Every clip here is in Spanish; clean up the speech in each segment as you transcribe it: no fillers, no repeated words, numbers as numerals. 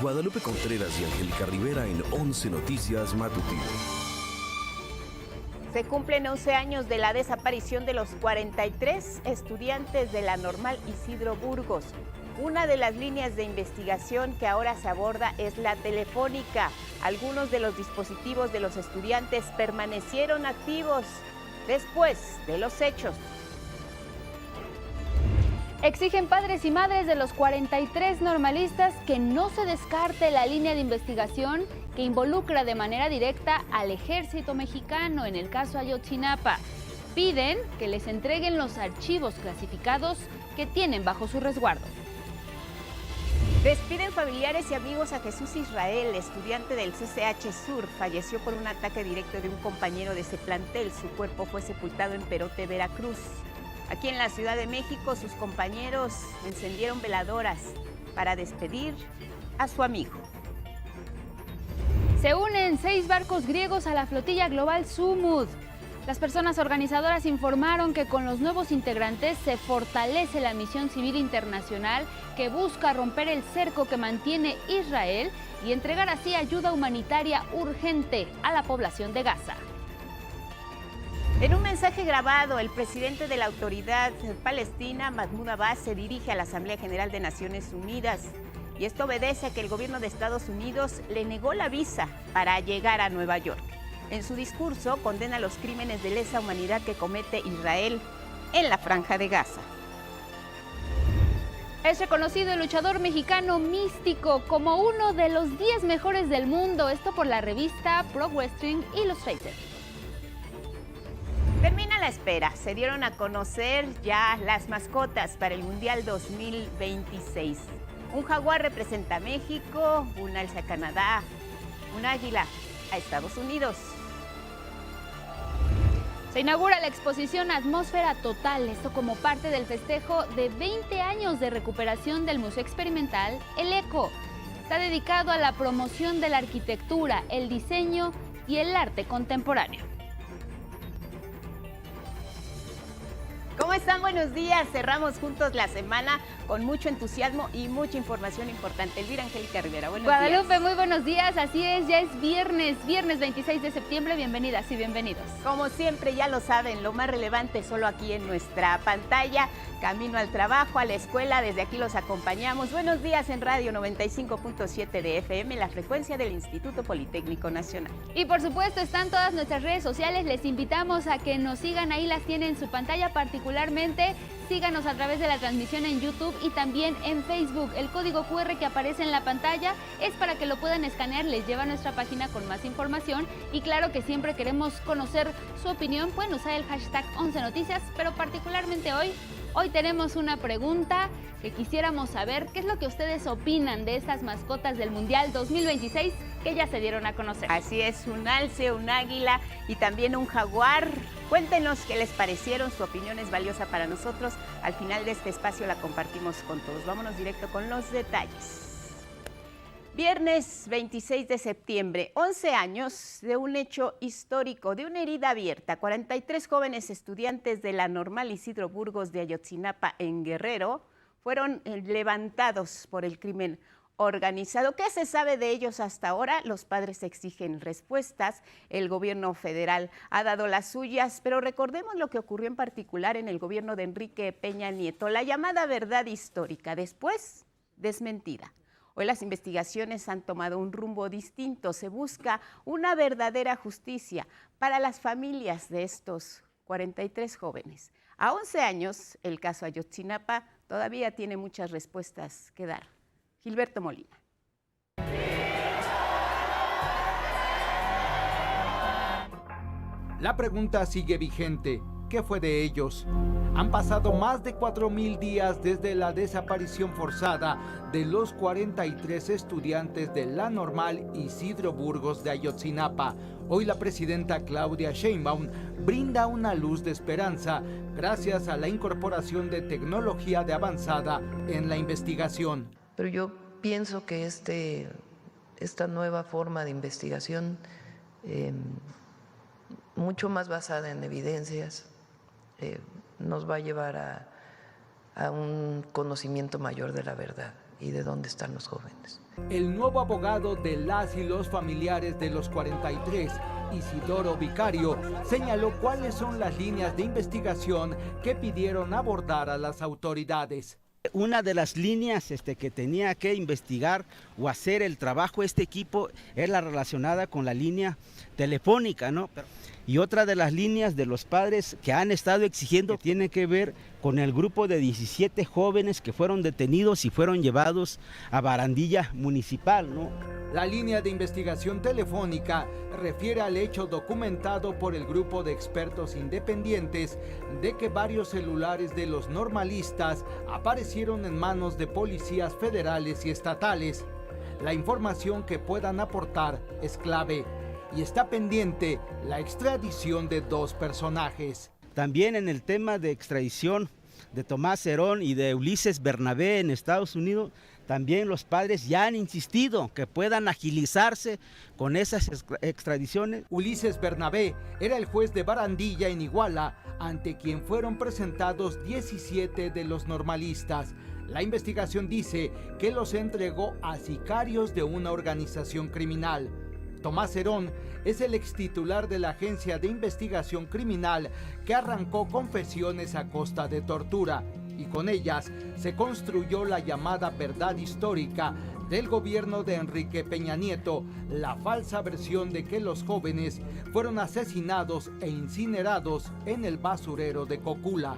Guadalupe Contreras y Angélica Rivera en 11 Noticias Matutino. Se cumplen 11 años de la desaparición de los 43 estudiantes de la Normal Isidro Burgos. Una de las líneas de investigación que ahora se aborda es la telefónica. Algunos de los dispositivos de los estudiantes permanecieron activos después de los hechos. Exigen padres y madres de los 43 normalistas que no se descarte la línea de investigación que involucra de manera directa al ejército mexicano en el caso Ayotzinapa. Piden que les entreguen los archivos clasificados que tienen bajo su resguardo. Despiden familiares y amigos a Jesús Israel, estudiante del CCH Sur. Falleció por un ataque directo de un compañero de ese plantel. Su cuerpo fue sepultado en Perote, Veracruz. Aquí en la Ciudad de México, sus compañeros encendieron veladoras para despedir a su amigo. Se unen 6 barcos griegos a la flotilla global Sumud. Las personas organizadoras informaron que con los nuevos integrantes se fortalece la misión civil internacional que busca romper el cerco que mantiene Israel y entregar así ayuda humanitaria urgente a la población de Gaza. En un mensaje grabado, el presidente de la autoridad palestina, Mahmoud Abbas, se dirige a la Asamblea General de Naciones Unidas. Y esto obedece a que el gobierno de Estados Unidos le negó la visa para llegar a Nueva York. En su discurso, condena los crímenes de lesa humanidad que comete Israel en la Franja de Gaza. Es reconocido el luchador mexicano Místico como uno de los 10 mejores del mundo, esto por la revista Pro Wrestling Illustrated. Termina la espera. Se dieron a conocer ya las mascotas para el Mundial 2026. Un jaguar representa a México, un alce a Canadá, un águila a Estados Unidos. Se inaugura la exposición Atmósfera Total, esto como parte del festejo de 20 años de recuperación del Museo Experimental El Eco. Está dedicado a la promoción de la arquitectura, el diseño y el arte contemporáneo. ¿Cómo están? Buenos días. Cerramos juntos la semana con mucho entusiasmo y mucha información importante. Elvira, Angélica Rivera, buenos días. Guadalupe, muy buenos días. Así es, ya es viernes 26 de septiembre. Bienvenidas y bienvenidos. Como siempre, ya lo saben, lo más relevante solo aquí en nuestra pantalla. Camino al trabajo, a la escuela, desde aquí los acompañamos. Buenos días en Radio 95.7 de FM, la frecuencia del Instituto Politécnico Nacional. Y por supuesto, están todas nuestras redes sociales. Les invitamos a que nos sigan, ahí las tienen en su pantalla. Particularmente, síganos a través de la transmisión en YouTube y también en Facebook. El código QR que aparece en la pantalla es para que lo puedan escanear, les lleva a nuestra página con más información. Y claro que siempre queremos conocer su opinión. Pueden usar el hashtag 11 Noticias, pero particularmente Hoy tenemos una pregunta que quisiéramos saber. ¿Qué es lo que ustedes opinan de estas mascotas del Mundial 2026 que ya se dieron a conocer? Así es, un alce, un águila y también un jaguar. Cuéntenos qué les parecieron, su opinión es valiosa para nosotros. Al final de este espacio la compartimos con todos. Vámonos directo con los detalles. Viernes 26 de septiembre, 11 años de un hecho histórico, de una herida abierta. 43 jóvenes estudiantes de la Normal Isidro Burgos de Ayotzinapa en Guerrero fueron levantados por el crimen organizado. ¿Qué se sabe de ellos hasta ahora? Los padres exigen respuestas. El gobierno federal ha dado las suyas, pero recordemos lo que ocurrió en particular en el gobierno de Enrique Peña Nieto, la llamada verdad histórica, después desmentida. Hoy las investigaciones han tomado un rumbo distinto. Se busca una verdadera justicia para las familias de estos 43 jóvenes. A 11 años, el caso Ayotzinapa todavía tiene muchas respuestas que dar. Gilberto Molina. La pregunta sigue vigente. ¿Qué fue de ellos? Han pasado más de 4.000 días desde la desaparición forzada de los 43 estudiantes de la Normal Isidro Burgos de Ayotzinapa. Hoy la presidenta Claudia Sheinbaum brinda una luz de esperanza gracias a la incorporación de tecnología de avanzada en la investigación. Pero yo pienso que esta nueva forma de investigación, mucho más basada en evidencias, nos va a llevar a un conocimiento mayor de la verdad. y de dónde están los jóvenes. El nuevo abogado de las y los familiares de los 43, Isidoro Vicario, señaló cuáles son las líneas de investigación que pidieron abordar a las autoridades. Una de las líneas que tenía que investigar o hacer el trabajo este equipo es la relacionada con la línea telefónica, ¿no? Y otra de las líneas de los padres que han estado exigiendo tiene que ver con el grupo de 17 jóvenes que fueron detenidos y fueron llevados a barandilla municipal, ¿no? La línea de investigación telefónica refiere al hecho documentado por el grupo de expertos independientes de que varios celulares de los normalistas aparecieron en manos de policías federales y estatales. La información que puedan aportar es clave y está pendiente la extradición de 2 personajes. También en el tema de extradición de Tomás Herón y de Ulises Bernabé en Estados Unidos, también los padres ya han insistido que puedan agilizarse con esas extradiciones. Ulises Bernabé era el juez de Barandilla en Iguala, ante quien fueron presentados 17 de los normalistas. La investigación dice que los entregó a sicarios de una organización criminal. Tomás Herón es el extitular de la Agencia de Investigación Criminal que arrancó confesiones a costa de tortura y con ellas se construyó la llamada verdad histórica del gobierno de Enrique Peña Nieto, la falsa versión de que los jóvenes fueron asesinados e incinerados en el basurero de Cocula.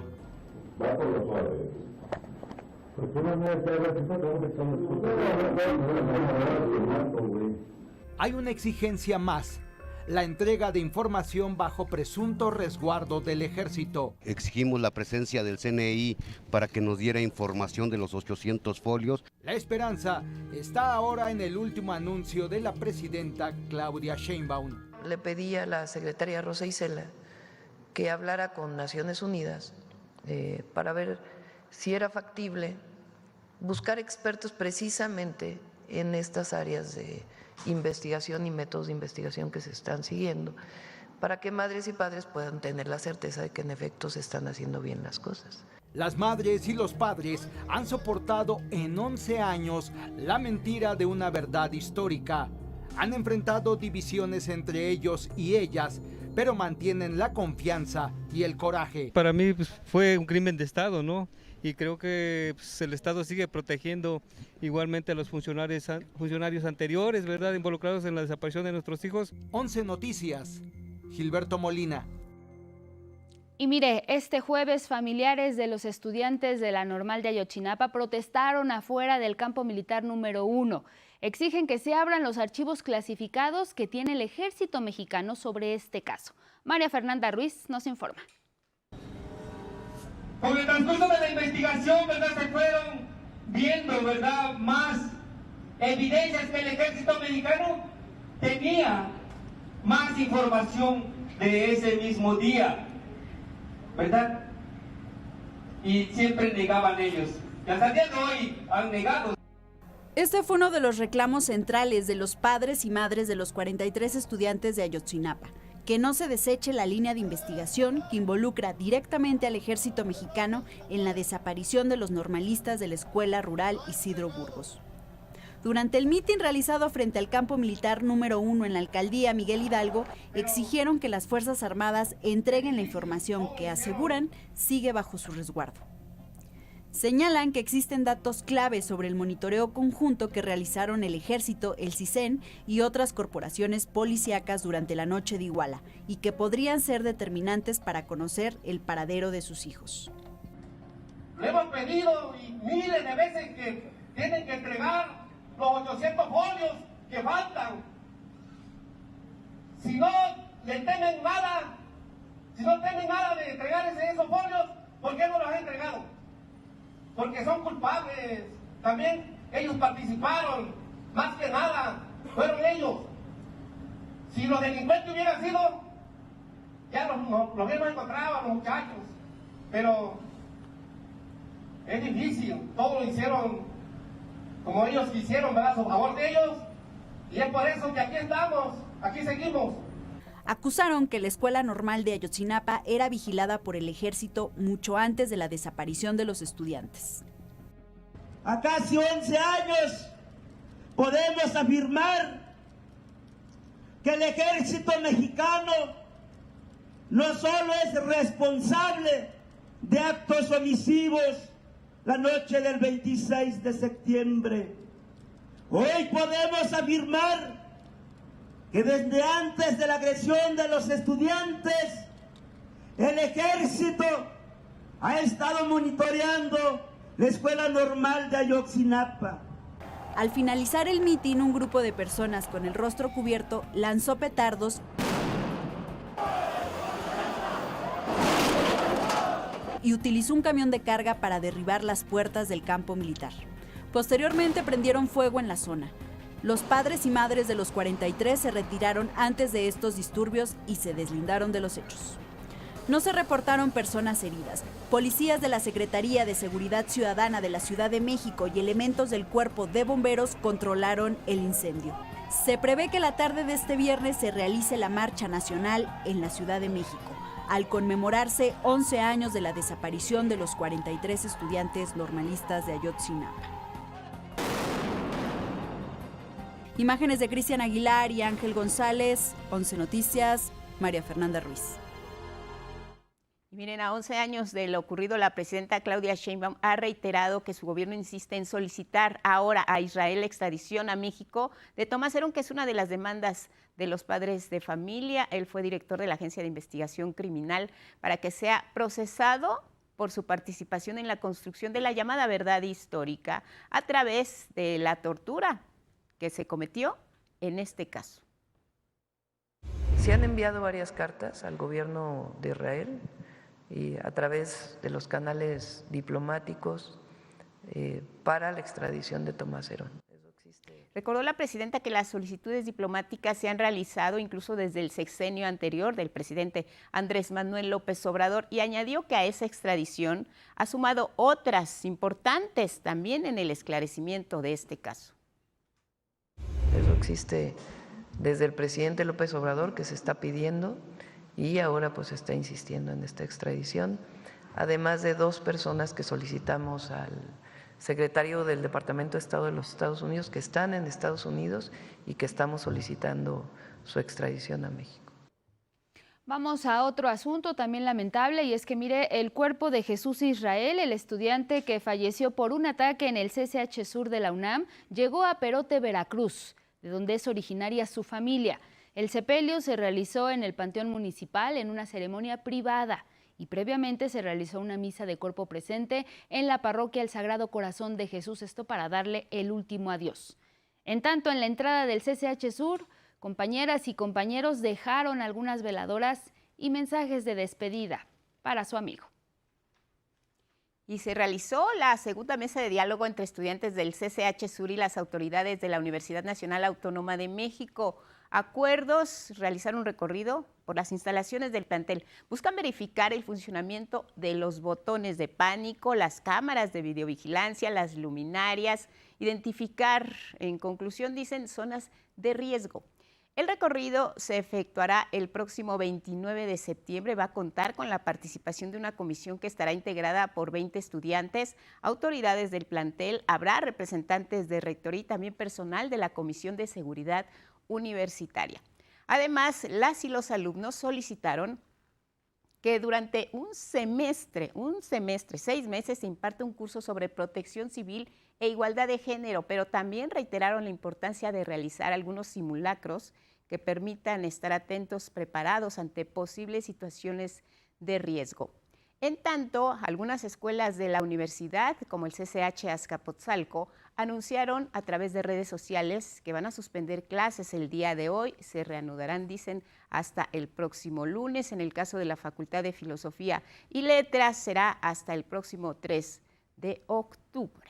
Hay una exigencia más: la entrega de información bajo presunto resguardo del ejército. Exigimos la presencia del CNI para que nos diera información de los 800 folios. La esperanza está ahora en el último anuncio de la presidenta Claudia Sheinbaum. Le pedí a la secretaria Rosa Isela que hablara con Naciones Unidas para ver si era factible buscar expertos precisamente en estas áreas de investigación y métodos de investigación que se están siguiendo, para que madres y padres puedan tener la certeza de que en efecto se están haciendo bien las cosas. Las madres y los padres han soportado en 11 años la mentira de una verdad histórica. Han enfrentado divisiones entre ellos y ellas, pero mantienen la confianza y el coraje. Para mí fue un crimen de Estado, ¿no? Y creo que el Estado sigue protegiendo igualmente a los funcionarios anteriores, ¿verdad?, involucrados en la desaparición de nuestros hijos. 11 Noticias, Gilberto Molina. Y mire, este jueves familiares de los estudiantes de la Normal de Ayotzinapa protestaron afuera del campo militar número 1. Exigen que se abran los archivos clasificados que tiene el Ejército Mexicano sobre este caso. María Fernanda Ruiz nos informa. Con el transcurso de la investigación, ¿verdad?, se fueron viendo, ¿verdad?, más evidencias que el Ejército Mexicano tenía más información de ese mismo día, ¿verdad? Y siempre negaban ellos. Y hasta el día de hoy han negado. Este fue uno de los reclamos centrales de los padres y madres de los 43 estudiantes de Ayotzinapa: que no se deseche la línea de investigación que involucra directamente al Ejército Mexicano en la desaparición de los normalistas de la Escuela Rural Isidro Burgos. Durante el mitin realizado frente al campo militar número 1 en la alcaldía Miguel Hidalgo, exigieron que las Fuerzas Armadas entreguen la información que aseguran sigue bajo su resguardo. Señalan que existen datos clave sobre el monitoreo conjunto que realizaron el Ejército, el CISEN y otras corporaciones policíacas durante la noche de Iguala y que podrían ser determinantes para conocer el paradero de sus hijos. Le hemos pedido y miles de veces que tienen que entregar los 800 folios que faltan. Si no le temen nada, de entregar esos folios, ¿por qué no los han entregado? Porque son culpables, también ellos participaron, más que nada, fueron ellos. Si los delincuentes hubieran sido, ya los hemos encontrado a los muchachos, pero es difícil, todo lo hicieron como ellos quisieron, ¿verdad?, a favor de ellos, y es por eso que aquí estamos, aquí seguimos. Acusaron que la Escuela Normal de Ayotzinapa era vigilada por el Ejército mucho antes de la desaparición de los estudiantes. a casi 11 años, podemos afirmar que el ejército mexicano no solo es responsable de actos omisivos la noche del 26 de septiembre. Hoy podemos afirmar que desde antes de la agresión de los estudiantes, el ejército ha estado monitoreando la Escuela Normal de Ayotzinapa. Al finalizar el mitin, un grupo de personas con el rostro cubierto lanzó petardos y utilizó un camión de carga para derribar las puertas del campo militar. Posteriormente prendieron fuego en la zona. Los padres y madres de los 43 se retiraron antes de estos disturbios y se deslindaron de los hechos. No se reportaron personas heridas. Policías de la Secretaría de Seguridad Ciudadana de la Ciudad de México y elementos del Cuerpo de Bomberos controlaron el incendio. Se prevé que la tarde de este viernes se realice la marcha nacional en la Ciudad de México, al conmemorarse 11 años de la desaparición de los 43 estudiantes normalistas de Ayotzinapa. Imágenes de Cristian Aguilar y Ángel González, 11 Noticias, María Fernanda Ruiz. Y miren, a 11 años de lo ocurrido, la presidenta Claudia Sheinbaum ha reiterado que su gobierno insiste en solicitar ahora a Israel la extradición a México de Tomás Herón, que es una de las demandas de los padres de familia. Él fue director de la Agencia de Investigación Criminal, para que sea procesado por su participación en la construcción de la llamada verdad histórica a través de la tortura que se cometió en este caso. Se han enviado varias cartas al gobierno de Israel y a través de los canales diplomáticos para la extradición de Tomás Herón. Recordó la presidenta que las solicitudes diplomáticas se han realizado incluso desde el sexenio anterior del presidente Andrés Manuel López Obrador, y añadió que a esa extradición ha sumado otras importantes también en el esclarecimiento de este caso. Eso existe desde el presidente López Obrador, que se está pidiendo, y ahora pues está insistiendo en esta extradición, además de 2 personas que solicitamos al secretario del Departamento de Estado de los Estados Unidos, que están en Estados Unidos y que estamos solicitando su extradición a México. Vamos a otro asunto también lamentable, y es que mire, el cuerpo de Jesús Israel, el estudiante que falleció por un ataque en el CCH Sur de la UNAM, llegó a Perote, Veracruz, de donde es originaria su familia. El sepelio se realizó en el Panteón Municipal en una ceremonia privada, y previamente se realizó una misa de cuerpo presente en la parroquia El Sagrado Corazón de Jesús, esto para darle el último adiós. En tanto, en la entrada del CCH Sur, compañeras y compañeros dejaron algunas veladoras y mensajes de despedida para su amigo. Y se realizó la segunda mesa de diálogo entre estudiantes del CCH Sur y las autoridades de la Universidad Nacional Autónoma de México. Acuerdos: realizar un recorrido por las instalaciones del plantel. Buscan verificar el funcionamiento de los botones de pánico, las cámaras de videovigilancia, las luminarias, identificar, en conclusión, dicen, zonas de riesgo. El recorrido se efectuará el próximo 29 de septiembre. Va a contar con la participación de una comisión que estará integrada por 20 estudiantes, autoridades del plantel, habrá representantes de rectoría y también personal de la Comisión de Seguridad Universitaria. Además, las y los alumnos solicitaron que durante un semestre, 6 meses, se imparte un curso sobre protección civil e igualdad de género, pero también reiteraron la importancia de realizar algunos simulacros que permitan estar atentos, preparados ante posibles situaciones de riesgo. En tanto, algunas escuelas de la universidad, como el CCH Azcapotzalco, anunciaron a través de redes sociales que van a suspender clases el día de hoy. Se reanudarán, dicen, hasta el próximo lunes. En el caso de la Facultad de Filosofía y Letras será hasta el próximo 3 de octubre.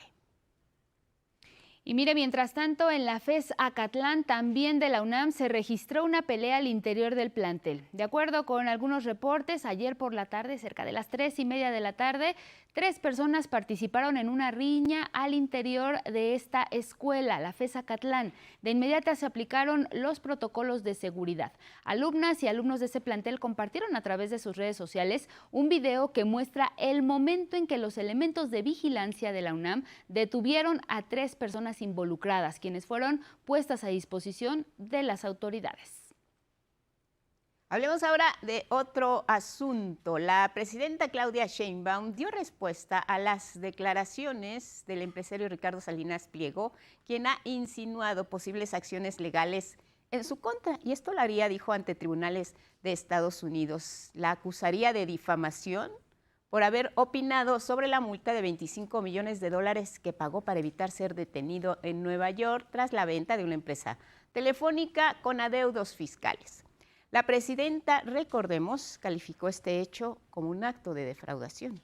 Y mire, mientras tanto, en la FES Acatlán, también de la UNAM, se registró una pelea al interior del plantel. De acuerdo con algunos reportes, ayer por la tarde, cerca de las 3:30 de la tarde, 3 personas participaron en una riña al interior de esta escuela, la FES Acatlán. De inmediato se aplicaron los protocolos de seguridad. Alumnas y alumnos de ese plantel compartieron a través de sus redes sociales un video que muestra el momento en que los elementos de vigilancia de la UNAM detuvieron a 3 personas involucradas, quienes fueron puestas a disposición de las autoridades. Hablemos ahora de otro asunto. La presidenta Claudia Sheinbaum dio respuesta a las declaraciones del empresario Ricardo Salinas Pliego, quien ha insinuado posibles acciones legales en su contra. Y esto lo haría, dijo, ante tribunales de Estados Unidos. La acusaría de difamación por haber opinado sobre la multa de $25 millones que pagó para evitar ser detenido en Nueva York tras la venta de una empresa telefónica con adeudos fiscales. La presidenta, recordemos, calificó este hecho como un acto de defraudación.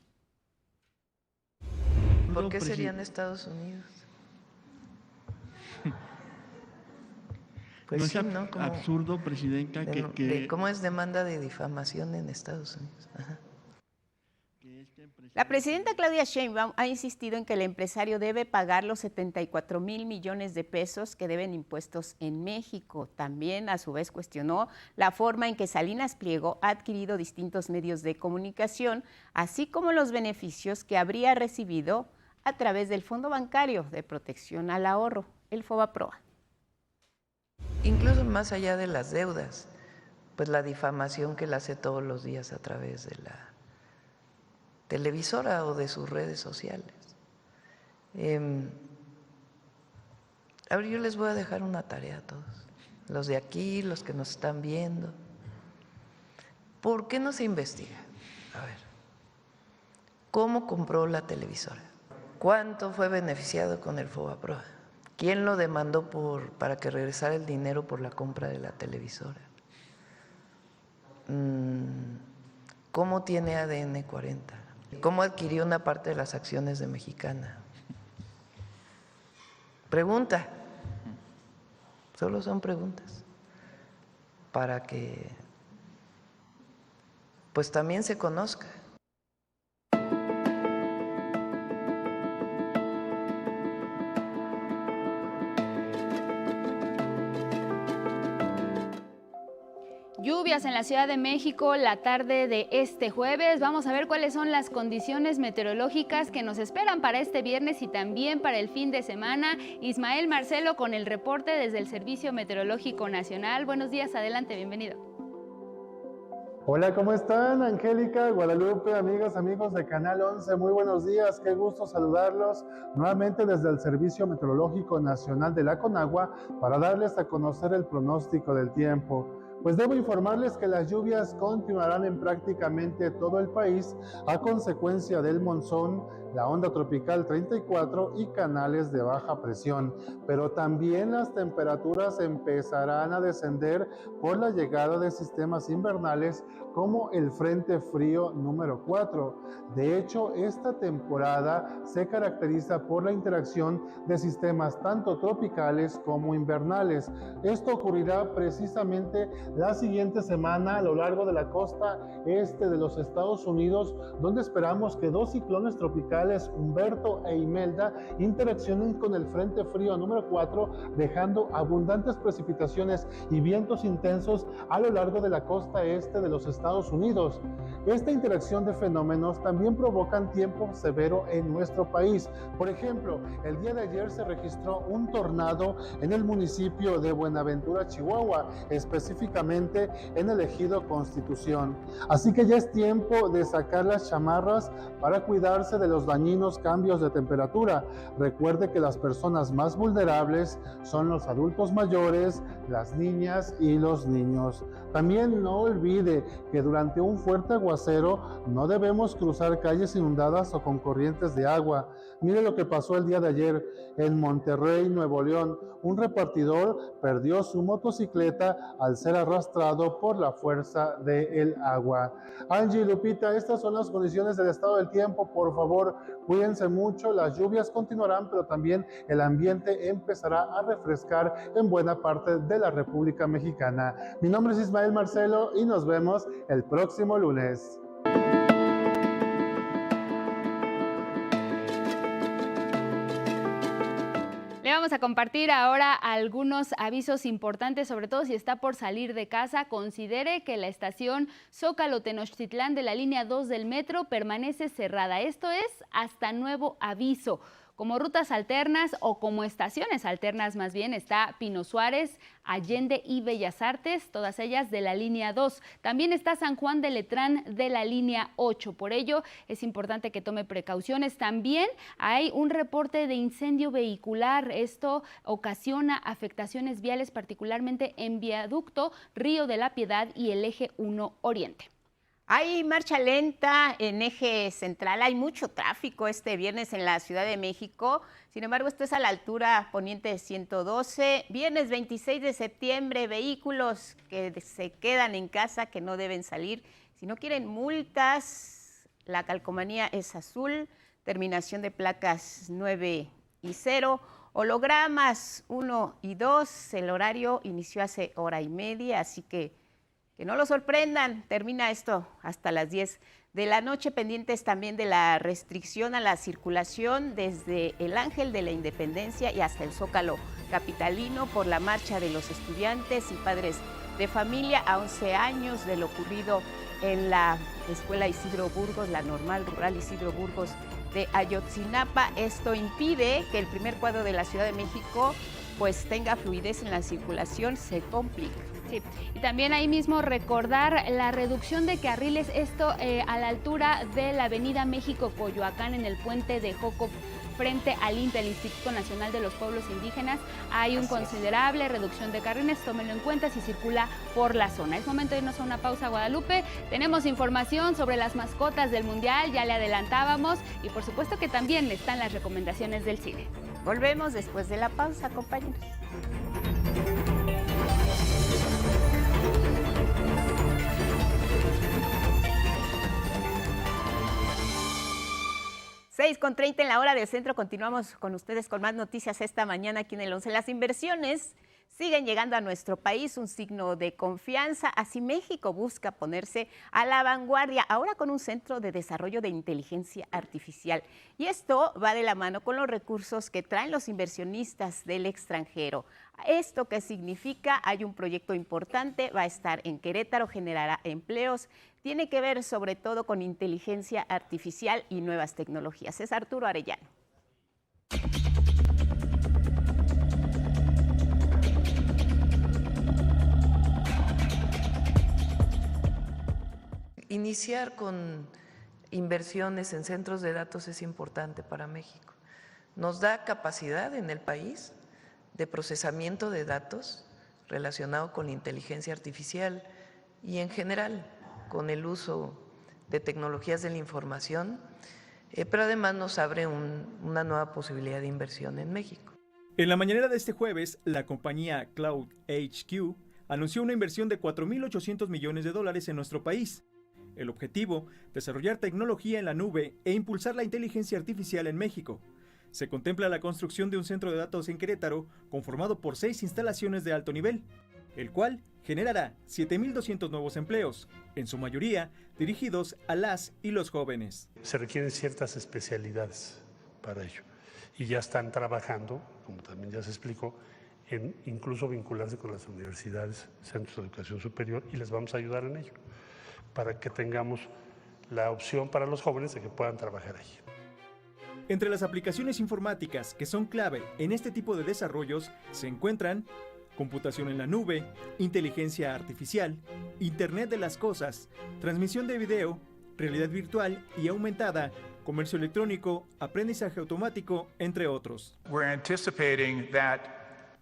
¿Por qué serían Estados Unidos? Pues no sí, es ¿no? Como absurdo, presidenta, ¿cómo es demanda de difamación en Estados Unidos? Ajá. La presidenta Claudia Sheinbaum ha insistido en que el empresario debe pagar los 74,000 millones de pesos que deben impuestos en México. También, a su vez, cuestionó la forma en que Salinas Pliego ha adquirido distintos medios de comunicación, así como los beneficios que habría recibido a través del Fondo Bancario de Protección al Ahorro, el FOBAPROA. Incluso más allá de las deudas, pues la difamación que él hace todos los días a través de la televisora o de sus redes sociales. A ver, yo les voy a dejar una tarea a todos, los de aquí, los que nos están viendo. ¿Por qué no se investiga? A ver, ¿cómo compró la televisora? ¿Cuánto fue beneficiado con el FOBAPROA? ¿Quién lo demandó para que regresara el dinero por la compra de la televisora? ¿Cómo tiene ADN 40? ¿Cómo adquirió una parte de las acciones de Mexicana? Pregunta. Solo son preguntas. Para que pues también se conozca. Lluvias en la Ciudad de México la tarde de este jueves. Vamos a ver cuáles son las condiciones meteorológicas que nos esperan para este viernes y también para el fin de semana. Ismael Marcelo con el reporte desde el Servicio Meteorológico Nacional. Buenos días, adelante, bienvenido. Hola, ¿cómo están? Angélica, Guadalupe, amigas, amigos de Canal 11, muy buenos días, qué gusto saludarlos nuevamente desde el Servicio Meteorológico Nacional de la Conagua para darles a conocer el pronóstico del tiempo. Pues debo informarles que las lluvias continuarán en prácticamente todo el país a consecuencia del monzón, la onda tropical 34 y canales de baja presión, pero también las temperaturas empezarán a descender por la llegada de sistemas invernales como el Frente Frío número 4. De hecho, esta temporada se caracteriza por la interacción de sistemas tanto tropicales como invernales. Esto ocurrirá precisamente la siguiente semana a lo largo de la costa este de los Estados Unidos, donde esperamos que 2 ciclones tropicales, Humberto e Imelda, interaccionen con el Frente Frío número 4, dejando abundantes precipitaciones y vientos intensos a lo largo de la costa este de los Estados Unidos. Esta interacción de fenómenos también provocan tiempo severo en nuestro país. Por ejemplo, el día de ayer se registró un tornado en el municipio de Buenaventura, Chihuahua, específicamente en el ejido Constitución. Así que ya es tiempo de sacar las chamarras para cuidarse de los dañinos cambios de temperatura. Recuerde que las personas más vulnerables son los adultos mayores, las niñas y los niños. También no olvide que durante un fuerte aguacero no debemos cruzar calles inundadas o con corrientes de agua. Mire lo que pasó el día de ayer en Monterrey, Nuevo León. Un repartidor perdió su motocicleta al ser arrastrado por la fuerza del agua. Angie, Lupita, estas son las condiciones del estado del tiempo. Por favor, cuídense mucho. Las lluvias continuarán, pero también el ambiente empezará a refrescar en buena parte de la República Mexicana. Mi nombre es Ismael Marcelo y nos vemos el próximo lunes. Le vamos a compartir ahora algunos avisos importantes, sobre todo si está por salir de casa. Considere que la estación Zócalo-Tenochtitlán de la línea 2 del metro permanece cerrada. Esto es hasta nuevo aviso. Como rutas alternas o como estaciones alternas más bien está Pino Suárez, Allende y Bellas Artes, todas ellas de la línea 2. También está San Juan de Letrán de la línea 8. Por ello es importante que tome precauciones. También hay un reporte de incendio vehicular. Esto ocasiona afectaciones viales, particularmente en Viaducto Río de la Piedad y el eje 1 Oriente. Hay marcha lenta en eje central, hay mucho tráfico este viernes en la Ciudad de México. Sin embargo, esto es a la altura poniente de 112. Viernes 26 de septiembre, vehículos que se quedan en casa, que no deben salir. Si no quieren multas, la calcomanía es azul, terminación de placas 9 y 0. Hologramas 1 y 2, el horario inició hace hora y media, así que no lo sorprendan, termina esto hasta las 10 de la noche, pendientes también de la restricción a la circulación desde el Ángel de la Independencia y hasta el Zócalo capitalino por la marcha de los estudiantes y padres de familia a 11 años de lo ocurrido en la Escuela Isidro Burgos, la Normal Rural Isidro Burgos de Ayotzinapa. Esto impide que el primer cuadro de la Ciudad de México pues tenga fluidez en la circulación, se complica. Sí, y también ahí mismo recordar la reducción de carriles, esto a la altura de la avenida México-Coyoacán en el puente de Joco frente al INPE, el Instituto Nacional de los Pueblos Indígenas. Hay una considerable reducción de carriles, tómenlo en cuenta si circula por la zona. Es momento de irnos a una pausa, Guadalupe. Tenemos información sobre las mascotas del Mundial, ya le adelantábamos, y por supuesto que también están las recomendaciones del cine. Volvemos después de la pausa, compañeros. 6:30 en la hora del centro. Continuamos con ustedes con más noticias esta mañana aquí en el 11. Las inversiones siguen llegando a nuestro país, un signo de confianza. Así México busca ponerse a la vanguardia, ahora con un centro de desarrollo de inteligencia artificial. Y esto va de la mano con los recursos que traen los inversionistas del extranjero. ¿Esto qué significa? Hay un proyecto importante, va a estar en Querétaro, generará empleos. Tiene que ver sobre todo con inteligencia artificial y nuevas tecnologías. Es Arturo Arellano. Iniciar con inversiones en centros de datos es importante para México. Nos da capacidad en el país de procesamiento de datos relacionado con la inteligencia artificial y en general con el uso de tecnologías de la información, pero además nos abre una nueva posibilidad de inversión en México. En la mañanera de este jueves, la compañía Cloud HQ anunció una inversión de $4.800 millones en nuestro país. El objetivo, desarrollar tecnología en la nube e impulsar la inteligencia artificial en México. Se contempla la construcción de un centro de datos en Querétaro conformado por 6 instalaciones de alto nivel, el cual generará 7.200 nuevos empleos, en su mayoría dirigidos a las y los jóvenes. Se requieren ciertas especialidades para ello y ya están trabajando, como también ya se explicó, en incluso vincularse con las universidades, centros de educación superior, y les vamos a ayudar en ello, para que tengamos la opción para los jóvenes de que puedan trabajar allí. Entre las aplicaciones informáticas que son clave en este tipo de desarrollos se encuentran computación en la nube, inteligencia artificial, Internet de las cosas, transmisión de video, realidad virtual y aumentada, comercio electrónico, aprendizaje automático, entre otros.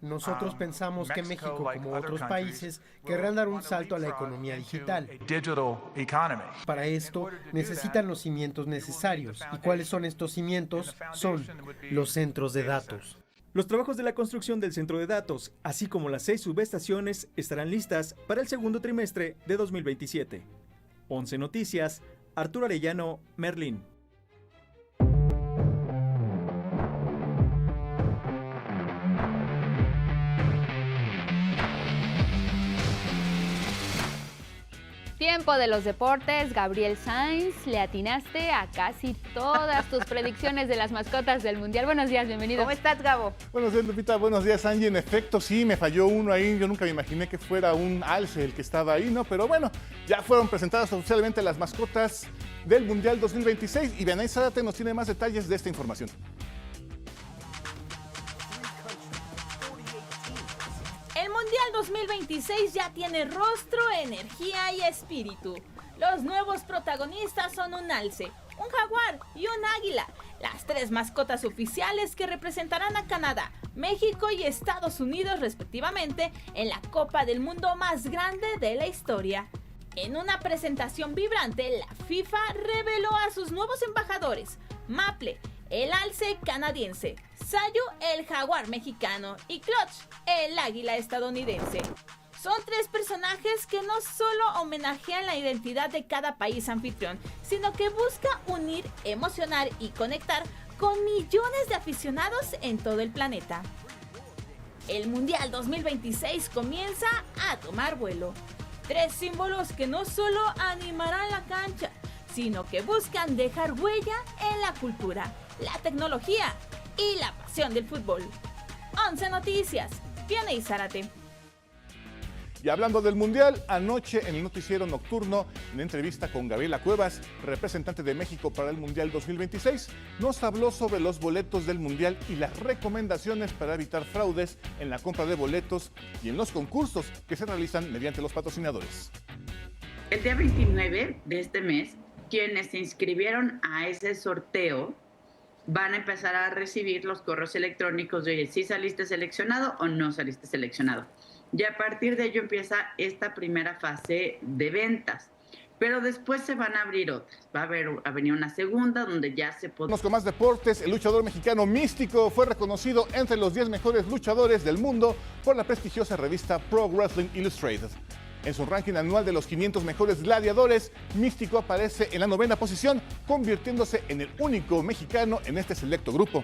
Nosotros pensamos que México, como otros países, querrán dar un salto a la economía digital. Para esto, necesitan los cimientos necesarios. ¿Y cuáles son estos cimientos? Son los centros de datos. Los trabajos de la construcción del centro de datos, así como las 6 subestaciones, estarán listas para el segundo trimestre de 2027. 11 Noticias, Arturo Arellano, Merlín. Tiempo de los deportes. Gabriel Sainz, le atinaste a casi todas tus predicciones de las mascotas del Mundial. Buenos días, bienvenido. ¿Cómo estás, Gabo? Buenos días, Lupita. Buenos días, Angie. En efecto, sí, me falló uno ahí. Yo nunca me imaginé que fuera un alce el que estaba ahí, ¿no? Pero bueno, ya fueron presentadas oficialmente las mascotas del Mundial 2026. Y Vianey Zárate nos tiene más detalles de esta información. El Mundial 2026 ya tiene rostro, energía y espíritu. Los nuevos protagonistas son un alce, un jaguar y un águila, las 3 mascotas oficiales que representarán a Canadá, México y Estados Unidos respectivamente en la Copa del Mundo más grande de la historia. En una presentación vibrante, la FIFA reveló a sus nuevos embajadores, Maple, el alce canadiense, Sayu, el jaguar mexicano, y Clutch, el águila estadounidense. Son 3 personajes que no solo homenajean la identidad de cada país anfitrión, sino que busca unir, emocionar y conectar con millones de aficionados en todo el planeta. El Mundial 2026 comienza a tomar vuelo. 3 símbolos que no solo animarán la cancha, sino que buscan dejar huella en la cultura, la tecnología y la pasión del fútbol. 11 Noticias, Vianey Zárate. Y hablando del Mundial, anoche en el noticiero nocturno, en entrevista con Gabriela Cuevas, representante de México para el Mundial 2026, nos habló sobre los boletos del Mundial y las recomendaciones para evitar fraudes en la compra de boletos y en los concursos que se realizan mediante los patrocinadores. El día 29 de este mes, quienes se inscribieron a ese sorteo van a empezar a recibir los correos electrónicos de, oye, si saliste seleccionado o no saliste seleccionado. Y a partir de ello empieza esta primera fase de ventas. Pero después se van a abrir otras. Va a venir una segunda donde ya se puede... Con más deportes, el luchador mexicano Místico fue reconocido entre los 10 mejores luchadores del mundo por la prestigiosa revista Pro Wrestling Illustrated. En su ranking anual de los 500 mejores gladiadores, Místico aparece en la 9ª posición, convirtiéndose en el único mexicano en este selecto grupo.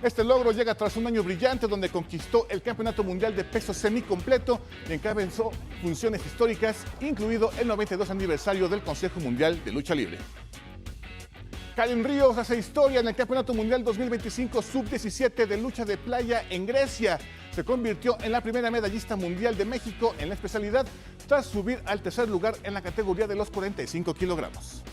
Este logro llega tras un año brillante donde conquistó el Campeonato Mundial de Peso Semicompleto y encabezó funciones históricas, incluido el 92 aniversario del Consejo Mundial de Lucha Libre. Karen Ríos hace historia en el Campeonato Mundial 2025 Sub-17 de lucha de playa en Grecia. Se convirtió en la primera medallista mundial de México en la especialidad tras subir al tercer lugar en la categoría de los 45 kilogramos.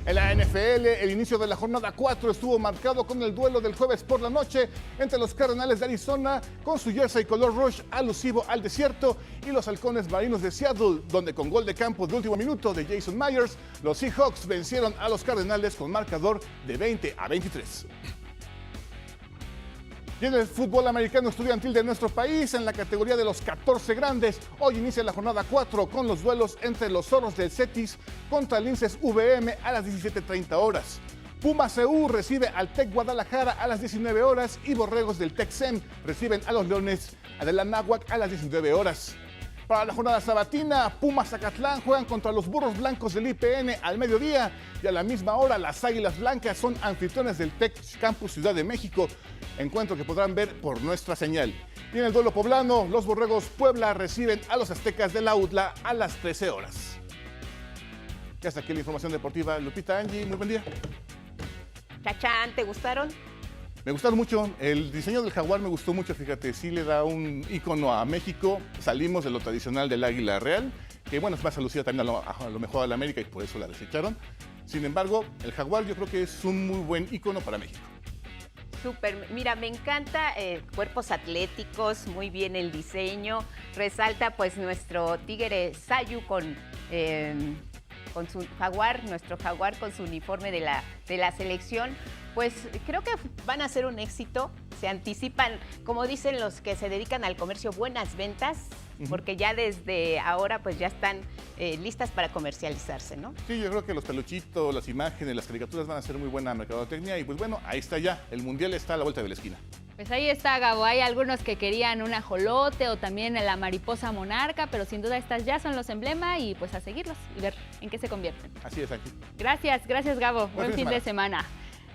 En la NFL, el inicio de la jornada 4 estuvo marcado con el duelo del jueves por la noche entre los Cardenales de Arizona con su jersey color rush alusivo al desierto y los Halcones Marinos de Seattle, donde con gol de campo de último minuto de Jason Myers, los Seahawks vencieron a los Cardenales con marcador de 20-23. Y en el fútbol americano estudiantil de nuestro país, en la categoría de los 14 grandes, hoy inicia la jornada 4 con los duelos entre los Zorros del Cetis contra Linces VM a las 17:30 horas. Pumas CU recibe al TEC Guadalajara a las 19 horas y Borregos del TEC-SEM reciben a los Leones de la Náhuac a las 19 horas. Para la jornada sabatina, Pumas Zacatlán juegan contra los Burros Blancos del IPN al mediodía y a la misma hora las Águilas Blancas son anfitriones del TEC Campus Ciudad de México, encuentro que podrán ver por nuestra señal. Y en el duelo poblano, los Borregos Puebla reciben a los Aztecas de la UTLA a las 13 horas. Y hasta aquí la información deportiva. Lupita, Angie, muy buen día. Chachán, ¿te gustaron? Me gustaron mucho, el diseño del jaguar me gustó mucho, fíjate, sí le da un icono a México, salimos de lo tradicional del águila real, que bueno, es más alusiva también a lo mejor a la América y por eso la desecharon. Sin embargo, el jaguar yo creo que es un muy buen icono para México. Súper, mira, me encanta cuerpos atléticos, muy bien el diseño, resalta pues nuestro tigre Sayu con su jaguar, nuestro jaguar con su uniforme de la selección. Pues creo que van a ser un éxito, se anticipan, como dicen los que se dedican al comercio, buenas ventas, porque ya desde ahora pues ya están listas para comercializarse, ¿no? Sí, yo creo que los peluchitos, las imágenes, las caricaturas van a ser muy buena mercadotecnia y pues bueno, ahí está ya, el Mundial está a la vuelta de la esquina. Pues ahí está, Gabo. Hay algunos que querían un ajolote o también la mariposa monarca, pero sin duda estas ya son los emblemas y pues a seguirlos y ver en qué se convierten. Así es, aquí. Gracias, Gabo. Buen fin de semana.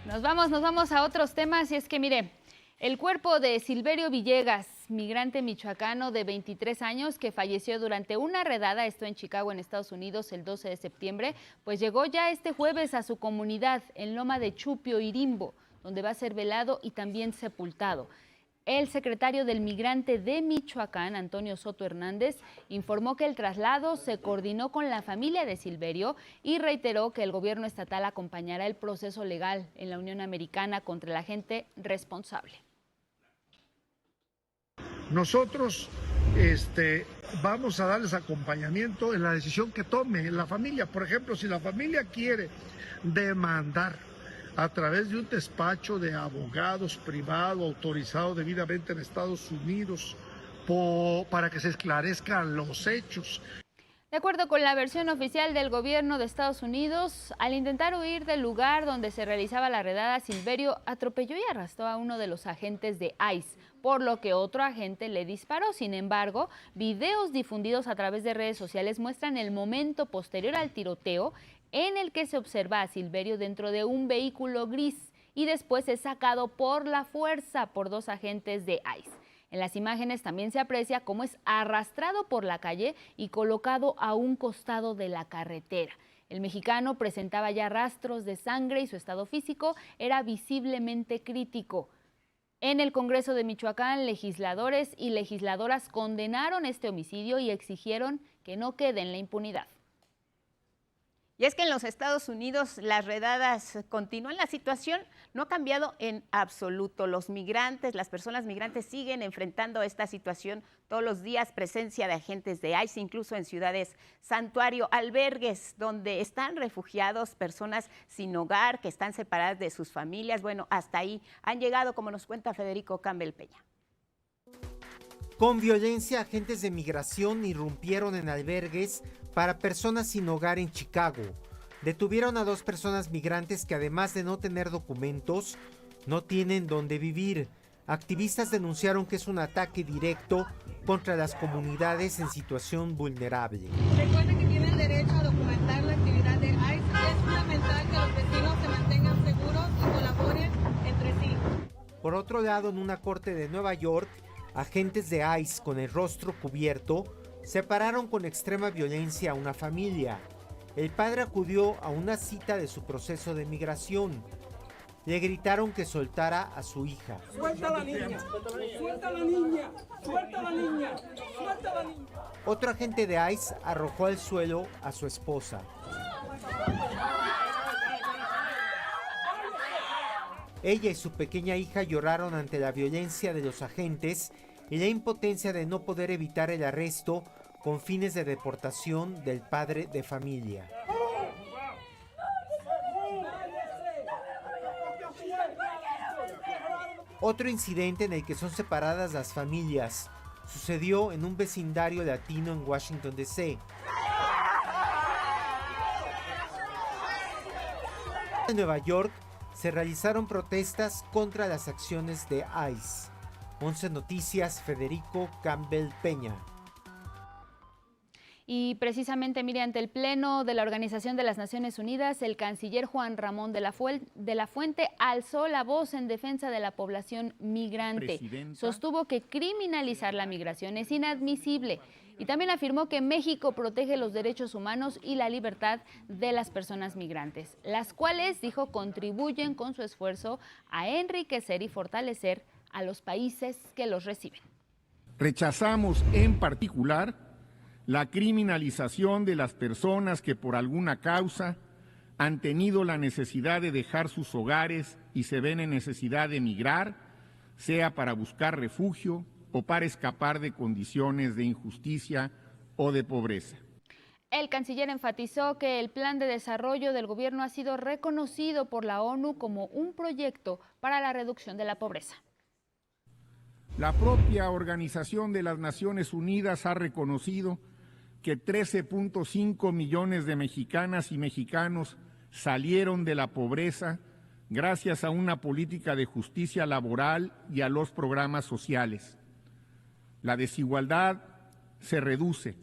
Nos vamos a otros temas y es que mire, el cuerpo de Silverio Villegas, migrante michoacano de 23 años que falleció durante una redada, esto en Chicago, en Estados Unidos, el 12 de septiembre, pues llegó ya este jueves a su comunidad en Loma de Chupio, Irimbo, donde va a ser velado y también sepultado. El secretario del Migrante de Michoacán, Antonio Soto Hernández, informó que el traslado se coordinó con la familia de Silverio y reiteró que el gobierno estatal acompañará el proceso legal en la Unión Americana contra la gente responsable. Nosotros vamos a darles acompañamiento en la decisión que tome la familia. Por ejemplo, si la familia quiere demandar a través de un despacho de abogados privado autorizado debidamente en Estados Unidos para que se esclarezcan los hechos. De acuerdo con la versión oficial del gobierno de Estados Unidos, al intentar huir del lugar donde se realizaba la redada, Silverio atropelló y arrastró a uno de los agentes de ICE, por lo que otro agente le disparó. Sin embargo, videos difundidos a través de redes sociales muestran el momento posterior al tiroteo en el que se observa a Silverio dentro de un vehículo gris y después es sacado por la fuerza por dos agentes de ICE. En las imágenes también se aprecia cómo es arrastrado por la calle y colocado a un costado de la carretera. El mexicano presentaba ya rastros de sangre y su estado físico era visiblemente crítico. En el Congreso de Michoacán, legisladores y legisladoras condenaron este homicidio y exigieron que no quede en la impunidad. Y es que en los Estados Unidos las redadas continúan, la situación no ha cambiado en absoluto. Los migrantes, las personas migrantes siguen enfrentando esta situación todos los días, presencia de agentes de ICE, incluso en ciudades santuario, albergues donde están refugiados, personas sin hogar, que están separadas de sus familias. Bueno, hasta ahí han llegado, como nos cuenta Federico Campbell Peña. Con violencia, agentes de migración irrumpieron en albergues para personas sin hogar en Chicago. Detuvieron a 2 personas migrantes que, además de no tener documentos, no tienen dónde vivir. Activistas denunciaron que es un ataque directo contra las comunidades en situación vulnerable. Recuerden que tienen derecho a documentar la actividad de ICE. Es fundamental que los vecinos se mantengan seguros y colaboren entre sí. Por otro lado, en una corte de Nueva York, agentes de ICE con el rostro cubierto separaron con extrema violencia a una familia. El padre acudió a una cita de su proceso de migración. Le gritaron que soltara a su hija. ¡Suelta a la niña! ¡Suelta a la niña! ¡Suelta a la niña! ¡Suelta a la niña! Otro agente de ICE arrojó al suelo a su esposa. Ella y su pequeña hija lloraron ante la violencia de los agentes y la impotencia de no poder evitar el arresto con fines de deportación del padre de familia. Otro incidente en el que son separadas las familias sucedió en un vecindario latino en Washington, D.C. En Nueva York se realizaron protestas contra las acciones de ICE. 11 Noticias, Federico Campbell Peña. Y precisamente, mire, ante el Pleno de la Organización de las Naciones Unidas, el canciller Juan Ramón de la Fuente alzó la voz en defensa de la población migrante. Sostuvo que criminalizar la migración es inadmisible y también afirmó que México protege los derechos humanos y la libertad de las personas migrantes, las cuales, dijo, contribuyen con su esfuerzo a enriquecer y fortalecer a los países que los reciben. Rechazamos en particular la criminalización de las personas que por alguna causa han tenido la necesidad de dejar sus hogares y se ven en necesidad de emigrar, sea para buscar refugio o para escapar de condiciones de injusticia o de pobreza. El canciller enfatizó que el plan de desarrollo del gobierno ha sido reconocido por la ONU como un proyecto para la reducción de la pobreza. La propia Organización de las Naciones Unidas ha reconocido que 13.5 millones de mexicanas y mexicanos salieron de la pobreza gracias a una política de justicia laboral y a los programas sociales. La desigualdad se reduce,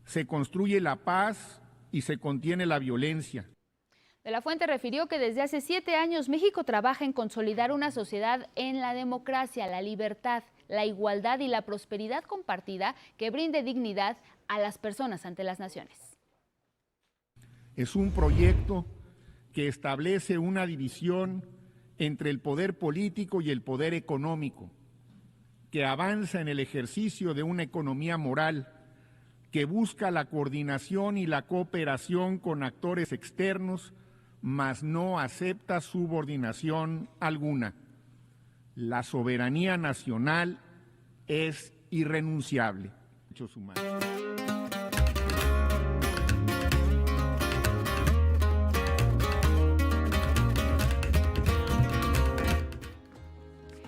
se construye la paz y se contiene la violencia. De la Fuente refirió que desde hace 7 años México trabaja en consolidar una sociedad en la democracia, la libertad, la igualdad y la prosperidad compartida que brinde dignidad a las personas ante las naciones. Es un proyecto que establece una división entre el poder político y el poder económico, que avanza en el ejercicio de una economía moral, que busca la coordinación y la cooperación con actores externos, mas no acepta subordinación alguna. La soberanía nacional es irrenunciable. Derechos humanos.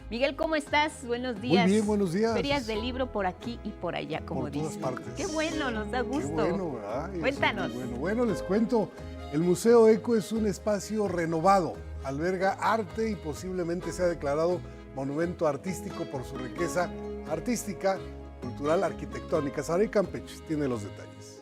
Miguel, ¿cómo estás? Buenos días. Muy bien, buenos días. Ferias del libro por aquí y por allá, como dicen. Por todas partes. Qué bueno, nos da gusto. Qué bueno, ¿verdad? Cuéntanos. Bueno, les cuento. El Museo Eco es un espacio renovado. Alberga arte y posiblemente sea declarado monumento artístico por su riqueza artística, cultural, arquitectónica. Saray Campech tiene los detalles.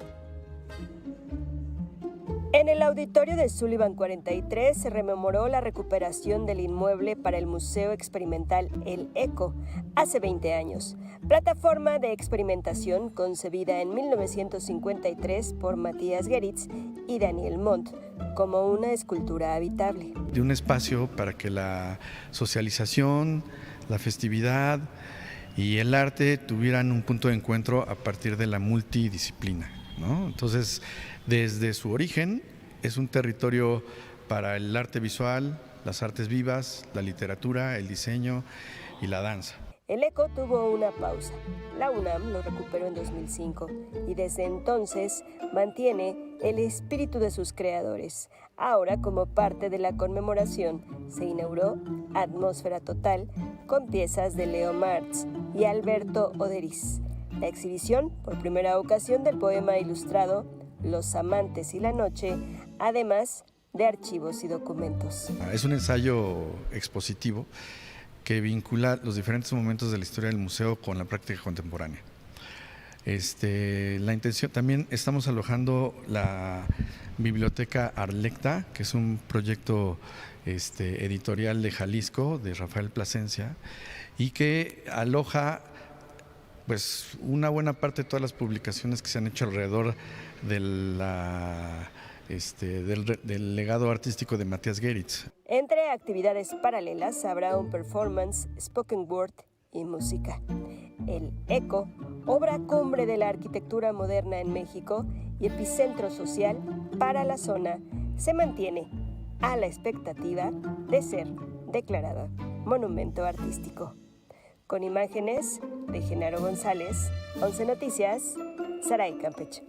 En el auditorio de Sullivan 43 se rememoró la recuperación del inmueble para el Museo Experimental El Eco hace 20 años, plataforma de experimentación concebida en 1953 por Matías Geritz y Daniel Montt como una escultura habitable. De un espacio para que la socialización, la festividad y el arte tuvieran un punto de encuentro a partir de la multidisciplina, ¿no? Entonces, desde su origen es un territorio para el arte visual, las artes vivas, la literatura, el diseño y la danza. El Eco tuvo una pausa. La UNAM lo recuperó en 2005 y desde entonces mantiene el espíritu de sus creadores. Ahora, como parte de la conmemoración, se inauguró Atmósfera Total con piezas de Leo Martz y Alberto Oderis. La exhibición, por primera ocasión, del poema ilustrado Los amantes y la noche, además de archivos y documentos. Es un ensayo expositivo que vincula los diferentes momentos de la historia del museo con la práctica contemporánea. La intención, también estamos alojando la Biblioteca Arlecta, que es un proyecto editorial de Jalisco, de Rafael Plasencia, y que aloja pues una buena parte de todas las publicaciones que se han hecho alrededor de del legado artístico de Matías Geritz. Entre actividades paralelas habrá un performance, spoken word y música. El Eco, obra cumbre de la arquitectura moderna en México y epicentro social para la zona, se mantiene a la expectativa de ser declarada monumento artístico. Con imágenes de Genaro González, 11 Noticias, Saray Campech.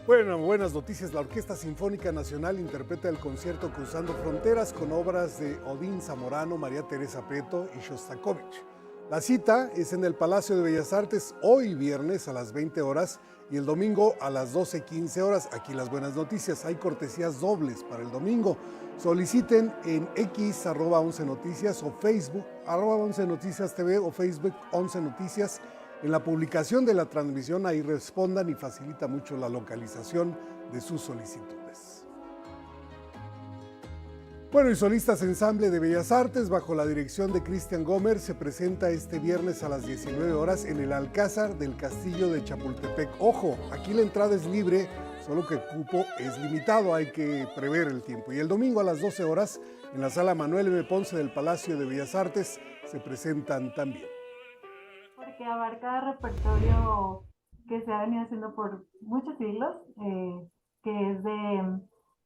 Bueno, buenas noticias. La Orquesta Sinfónica Nacional interpreta el concierto Cruzando Fronteras con obras de Odín Zamorano, María Teresa Prieto y Shostakovich. La cita es en el Palacio de Bellas Artes hoy viernes a las 20 horas y el domingo a las 12:15 horas. Aquí las buenas noticias. Hay cortesías dobles para el domingo. Soliciten en X @11 Noticias o Facebook @11 Noticias TV o Facebook 11 Noticias. En la publicación de la transmisión ahí respondan y facilita mucho la localización de sus solicitudes. Bueno, y Solistas Ensamble de Bellas Artes, bajo la dirección de Cristian Gomer, se presenta este viernes a las 19 horas en el Alcázar del Castillo de Chapultepec. Ojo, aquí la entrada es libre, solo que el cupo es limitado, hay que prever el tiempo. Y el domingo a las 12 horas, en la Sala Manuel M. Ponce del Palacio de Bellas Artes, se presentan también. Que abarca repertorio que se ha venido haciendo por muchos siglos, que es de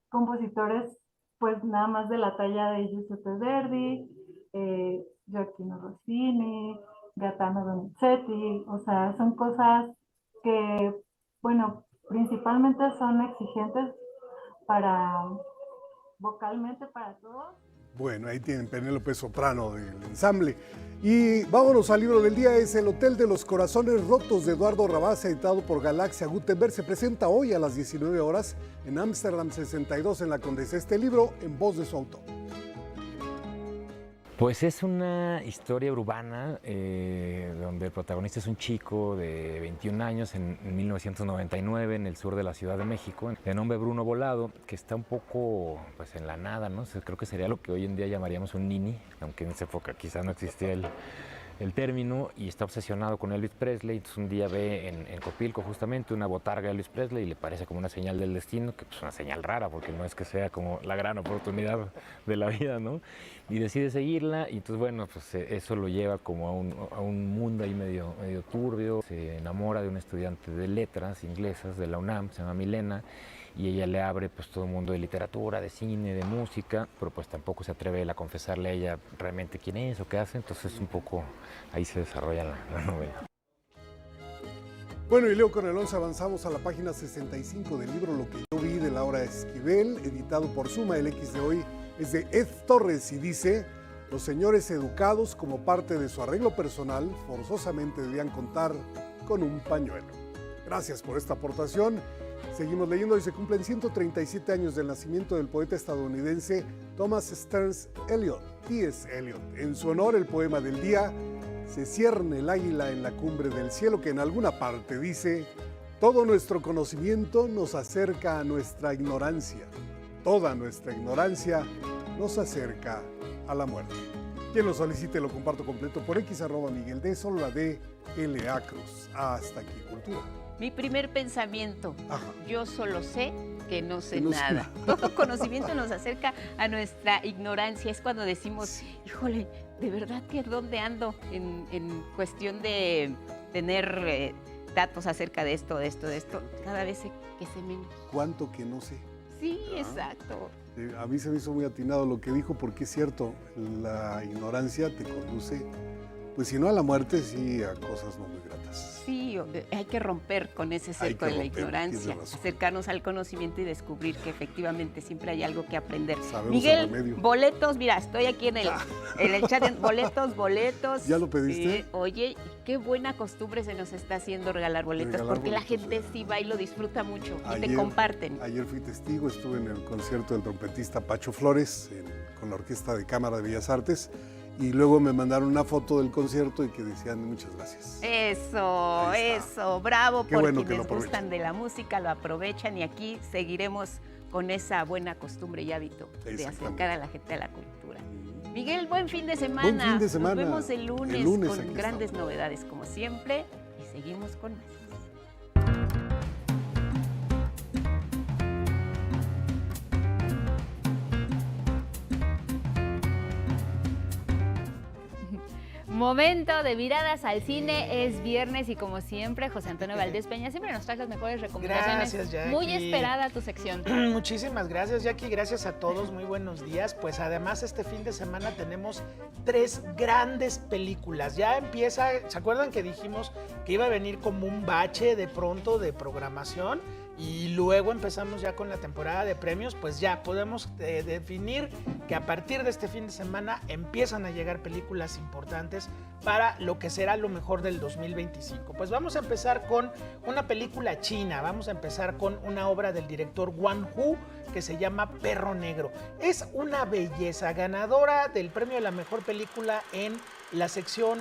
compositores pues nada más de la talla de Giuseppe Verdi, Gioacchino Rossini, Gaetano Donizetti, o sea, son cosas que, bueno, principalmente son exigentes vocalmente para todos. Bueno, ahí tienen Penélope soprano del ensamble. Y vámonos al libro del día, es El Hotel de los Corazones Rotos de Eduardo Rabasa, editado por Galaxia Gutenberg. Se presenta hoy a las 19 horas en Ámsterdam 62 en la Condesa. Este libro en voz de su autor. Pues es una historia urbana donde el protagonista es un chico de 21 años en 1999 en el sur de la Ciudad de México, de nombre Bruno Volado, que está un poco pues, en la nada, ¿no? Creo que sería lo que hoy en día llamaríamos un nini, aunque en esa época quizá no existía el término, y está obsesionado con Elvis Presley. Entonces un día ve en Copilco justamente una botarga de Elvis Presley y le parece como una señal del destino, que es pues, una señal rara porque no es que sea como la gran oportunidad de la vida, ¿no? Y decide seguirla y entonces bueno, pues eso lo lleva como a un mundo ahí medio turbio. Se enamora de una estudiante de letras inglesas de la UNAM, se llama Milena, y ella le abre pues todo el mundo de literatura, de cine, de música, pero pues tampoco se atreve él a confesarle a ella realmente quién es o qué hace, entonces un poco ahí se desarrolla la novela. Bueno, y Leo con el 11 avanzamos a la página 65 del libro Lo que yo vi de Laura Esquivel, editado por Suma. El X de hoy es de Ed Torres y dice: los señores educados, como parte de su arreglo personal, forzosamente debían contar con un pañuelo. Gracias por esta aportación. Seguimos leyendo. Hoy se cumplen 137 años del nacimiento del poeta estadounidense Thomas Stearns Eliot, T.S. Eliot. En su honor, el poema del día: se cierne el águila en la cumbre del cielo, que en alguna parte dice: todo nuestro conocimiento nos acerca a nuestra ignorancia. Toda nuestra ignorancia nos acerca a la muerte. Quien lo solicite lo comparto completo por X, @Miguel D, solo la D, L.A. Cruz. Hasta aquí, Cultura. Mi primer pensamiento: yo solo sé que no sé no sé nada. Todo conocimiento nos acerca a nuestra ignorancia. Es cuando decimos, híjole, de verdad que dónde ando en cuestión de tener datos acerca de esto. Cada vez que sé menos. ¿Cuánto que no sé? Sí, exacto. A mí se me hizo muy atinado lo que dijo, porque es cierto, la ignorancia te conduce, pues si no a la muerte, sí a cosas no muy gratas. Sí, hay que romper con ese cerco de la ignorancia, acercarnos al conocimiento y descubrir que efectivamente siempre hay algo que aprender. Sabemos Miguel, boletos, mira, estoy aquí en el chat, boletos. ¿Ya lo pediste? Oye, qué buena costumbre se nos está haciendo regalar boletos, porque la gente sí va y lo disfruta mucho y te comparten. Ayer fui testigo, estuve en el concierto del trompetista Pacho Flores con la Orquesta de Cámara de Bellas Artes. Y luego me mandaron una foto del concierto y que decían muchas gracias. Eso, bravo Qué por bueno quienes gustan de la música, lo aprovechan, y aquí seguiremos con esa buena costumbre y hábito de acercar a la gente a la cultura. Miguel, buen fin de semana. Buen fin de semana. Nos vemos el lunes con grandes novedades como siempre y seguimos con más. Momento de miradas al cine, es viernes y como siempre, José Antonio Valdés Peña siempre nos trae las mejores recomendaciones. Gracias, Jackie. Muy esperada tu sección. Muchísimas gracias, Jackie, gracias a todos, muy buenos días. Pues además este fin de semana tenemos 3 grandes películas. Ya empieza, ¿se acuerdan que dijimos que iba a venir como un bache de pronto de programación? Y luego empezamos ya con la temporada de premios, pues ya podemos definir que a partir de este fin de semana empiezan a llegar películas importantes para lo que será lo mejor del 2025. Pues vamos a empezar con una película china, vamos a empezar con una obra del director Wang Hu que se llama Perro Negro. Es una belleza, ganadora del premio de la mejor película en la sección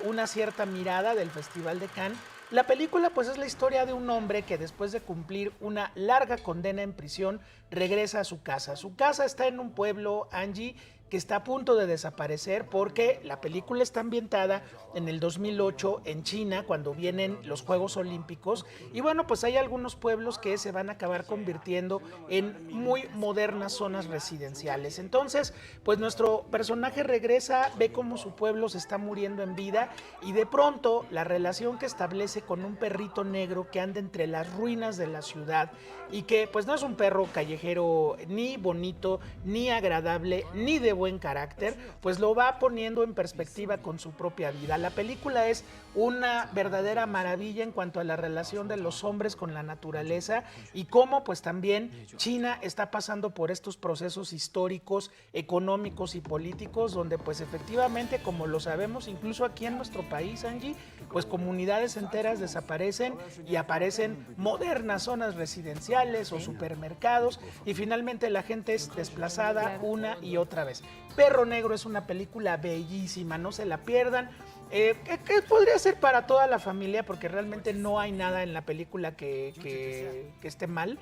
Una cierta mirada del Festival de Cannes. La película pues es la historia de un hombre que después de cumplir una larga condena en prisión regresa a su casa. Su casa está en un pueblo, Angie, que está a punto de desaparecer porque la película está ambientada en el 2008 en China, cuando vienen los Juegos Olímpicos. Y bueno, pues hay algunos pueblos que se van a acabar convirtiendo en muy modernas zonas residenciales. Entonces, pues nuestro personaje regresa, ve cómo su pueblo se está muriendo en vida y de pronto la relación que establece con un perrito negro que anda entre las ruinas de la ciudad y que pues no es un perro callejero ni bonito, ni agradable, ni de buen carácter, pues lo va poniendo en perspectiva con su propia vida. La película es una verdadera maravilla en cuanto a la relación de los hombres con la naturaleza y cómo pues también China está pasando por estos procesos históricos, económicos y políticos, donde pues efectivamente, como lo sabemos, incluso aquí en nuestro país, Angie, pues comunidades enteras desaparecen y aparecen modernas zonas residenciales o supermercados y finalmente la gente es desplazada una y otra vez. Perro Negro es una película bellísima, no se la pierdan. Que podría ser para toda la familia porque realmente no hay nada en la película que esté mal.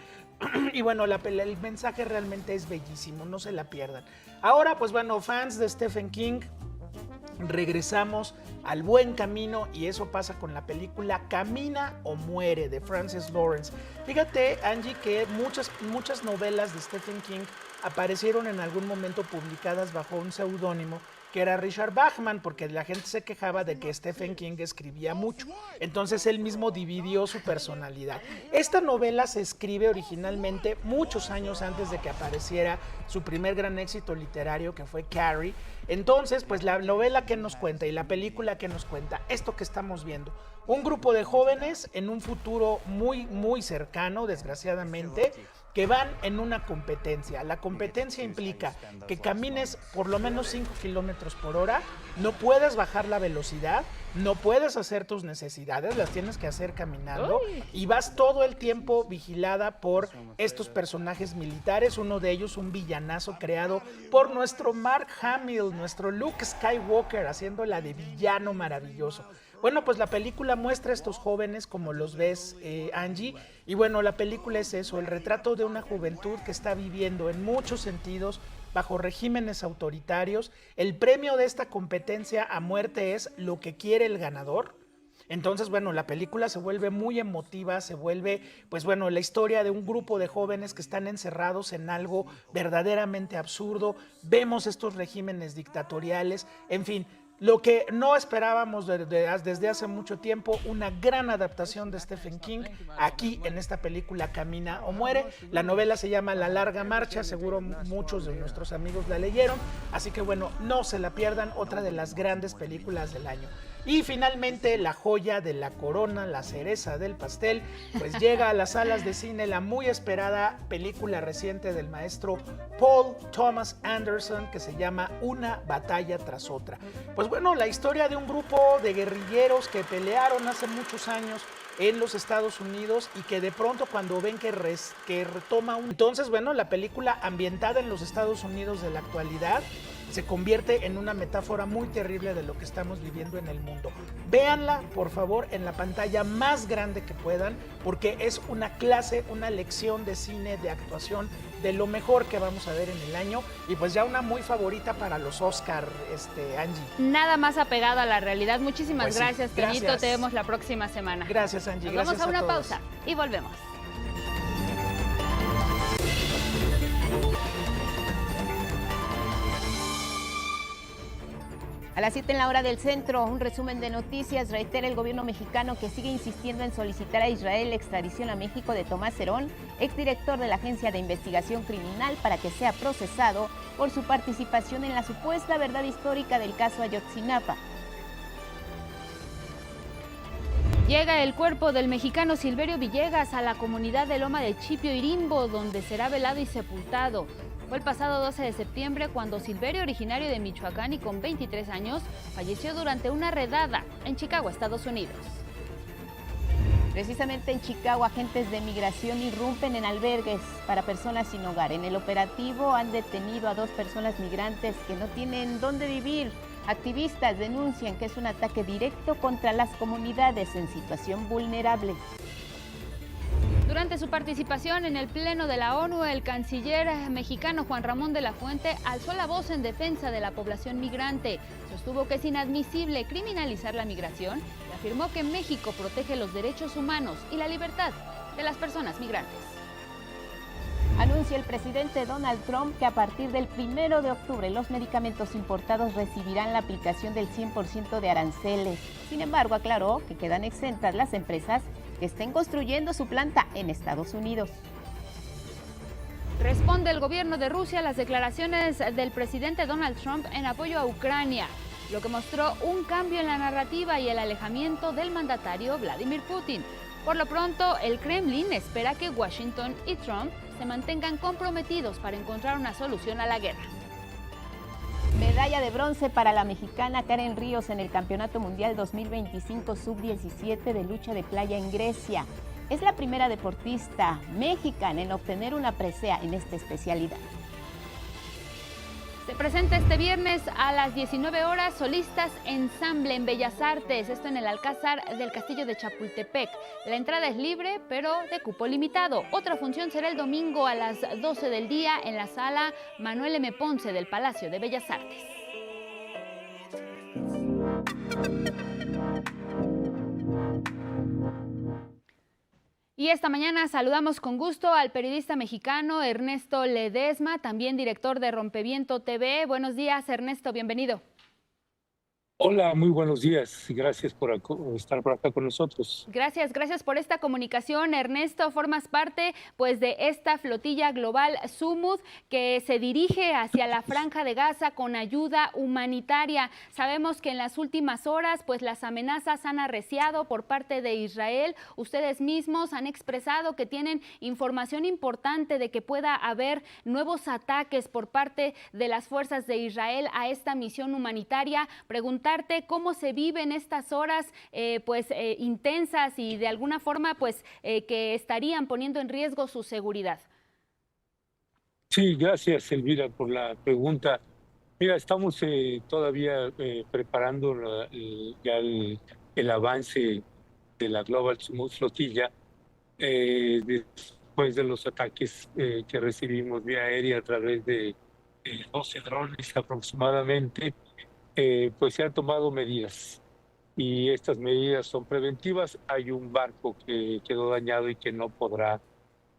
Y bueno, el mensaje realmente es bellísimo, no se la pierdan. Ahora, pues bueno, fans de Stephen King, regresamos al buen camino y eso pasa con la película Camina o Muere de Francis Lawrence. Fíjate, Angie, que muchas novelas de Stephen King aparecieron en algún momento publicadas bajo un seudónimo que era Richard Bachman, porque la gente se quejaba de que Stephen King escribía mucho. Entonces él mismo dividió su personalidad. Esta novela se escribe originalmente muchos años antes de que apareciera su primer gran éxito literario, que fue Carrie. Entonces, pues la novela que nos cuenta y la película que nos cuenta, esto que estamos viendo, un grupo de jóvenes en un futuro muy, muy cercano, desgraciadamente, que van en una competencia. La competencia implica que camines por lo menos 5 kilómetros por hora, no puedes bajar la velocidad, no puedes hacer tus necesidades, las tienes que hacer caminando y vas todo el tiempo vigilada por estos personajes militares, uno de ellos un villanazo creado por nuestro Mark Hamill, nuestro Luke Skywalker, haciéndola de villano maravilloso. Bueno, pues la película muestra a estos jóvenes como los ves, Angie, y bueno, la película es eso, el retrato de una juventud que está viviendo en muchos sentidos bajo regímenes autoritarios. El premio de esta competencia a muerte es lo que quiere el ganador. Entonces, bueno, la película se vuelve muy emotiva, se vuelve, pues bueno, la historia de un grupo de jóvenes que están encerrados en algo verdaderamente absurdo. Vemos estos regímenes dictatoriales, en fin. Lo que no esperábamos desde hace mucho tiempo, una gran adaptación de Stephen King aquí en esta película Camina o Muere. La novela se llama La Larga Marcha, seguro muchos de nuestros amigos la leyeron, así que bueno, no se la pierdan, otra de las grandes películas del año. Y finalmente la joya de la corona, la cereza del pastel, pues llega a las salas de cine la muy esperada película reciente del maestro Paul Thomas Anderson que se llama Una batalla tras otra. Pues bueno, la historia de un grupo de guerrilleros que pelearon hace muchos años en los Estados Unidos y que de pronto cuando ven que retoma Entonces, bueno, la película ambientada en los Estados Unidos de la actualidad se convierte en una metáfora muy terrible de lo que estamos viviendo en el mundo. Véanla, por favor, en la pantalla más grande que puedan, porque es una clase, una lección de cine, de actuación, de lo mejor que vamos a ver en el año, y pues ya una muy favorita para los Oscar, Angie. Nada más apegado a la realidad. Muchísimas pues gracias, sí, Toñito. Te vemos la próxima semana. Gracias, Angie. Nos gracias vamos a una todos. pausa y volvemos. A las 7 en la hora del centro, un resumen de noticias. Reitera el gobierno mexicano que sigue insistiendo en solicitar a Israel la extradición a México de Tomás Herón, exdirector de la Agencia de Investigación Criminal, para que sea procesado por su participación en la supuesta verdad histórica del caso Ayotzinapa. Llega el cuerpo del mexicano Silverio Villegas a la comunidad de Loma de Chipio Irimbo, donde será velado y sepultado. Fue el pasado 12 de septiembre cuando Silverio, originario de Michoacán y con 23 años, falleció durante una redada en Chicago, Estados Unidos. Precisamente en Chicago, agentes de migración irrumpen en albergues para personas sin hogar. En el operativo han detenido a 2 personas migrantes que no tienen dónde vivir. Activistas denuncian que es un ataque directo contra las comunidades en situación vulnerable. Durante su participación en el Pleno de la ONU, el canciller mexicano Juan Ramón de la Fuente alzó la voz en defensa de la población migrante. Sostuvo que es inadmisible criminalizar la migración y afirmó que México protege los derechos humanos y la libertad de las personas migrantes. Anuncia el presidente Donald Trump que a partir del 1 de octubre los medicamentos importados recibirán la aplicación del 100% de aranceles. Sin embargo, aclaró que quedan exentas las empresas que estén construyendo su planta en Estados Unidos. Responde el gobierno de Rusia a las declaraciones del presidente Donald Trump en apoyo a Ucrania, lo que mostró un cambio en la narrativa y el alejamiento del mandatario Vladimir Putin. Por lo pronto, el Kremlin espera que Washington y Trump se mantengan comprometidos para encontrar una solución a la guerra. Medalla de bronce para la mexicana Karen Ríos en el Campeonato Mundial 2025 Sub-17 de lucha de playa en Grecia. Es la primera deportista mexicana en obtener una presea en esta especialidad. Se presenta este viernes a las 19 horas Solistas Ensamble en Bellas Artes, esto en el Alcázar del Castillo de Chapultepec. La entrada es libre, pero de cupo limitado. Otra función será el domingo a las 12 del día en la sala Manuel M. Ponce del Palacio de Bellas Artes. Y esta mañana saludamos con gusto al periodista mexicano Ernesto Ledesma, también director de Rompeviento TV. Buenos días, Ernesto, bienvenido. Hola, muy buenos días. Gracias por estar por acá con nosotros. Gracias por esta comunicación, Ernesto. Formas parte pues de esta flotilla global Sumud que se dirige hacia la Franja de Gaza con ayuda humanitaria. Sabemos que en las últimas horas pues las amenazas han arreciado por parte de Israel. Ustedes mismos han expresado que tienen información importante de que pueda haber nuevos ataques por parte de las fuerzas de Israel a esta misión humanitaria. Preguntarte cómo se viven estas horas intensas y de alguna forma que estarían poniendo en riesgo su seguridad. Sí, gracias Elvira por la pregunta. Mira, estamos todavía preparando ya el avance de la Global Sumud Flotilla después de los ataques que recibimos vía aérea a través de 12 drones aproximadamente. Pues se han tomado medidas y estas medidas son preventivas. Hay un barco que quedó dañado y que no podrá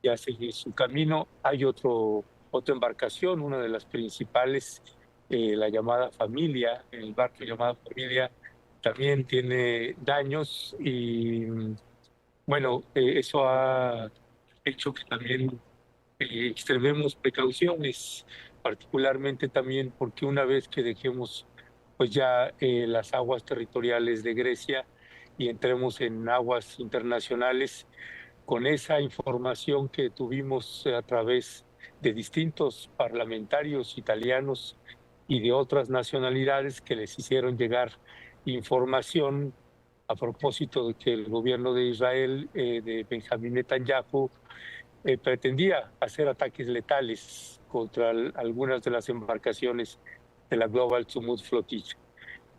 ya seguir su camino. Hay otra embarcación, una de las principales, la llamada Familia, el barco llamado Familia, también tiene daños y bueno, eso ha hecho que también extrememos precauciones, particularmente también porque una vez que dejemos pues ya las aguas territoriales de Grecia y entremos en aguas internacionales, con esa información que tuvimos a través de distintos parlamentarios italianos y de otras nacionalidades que les hicieron llegar información a propósito de que el gobierno de Israel, de Benjamín Netanyahu, pretendía hacer ataques letales contra algunas de las embarcaciones de la Global Sumud Flotilla.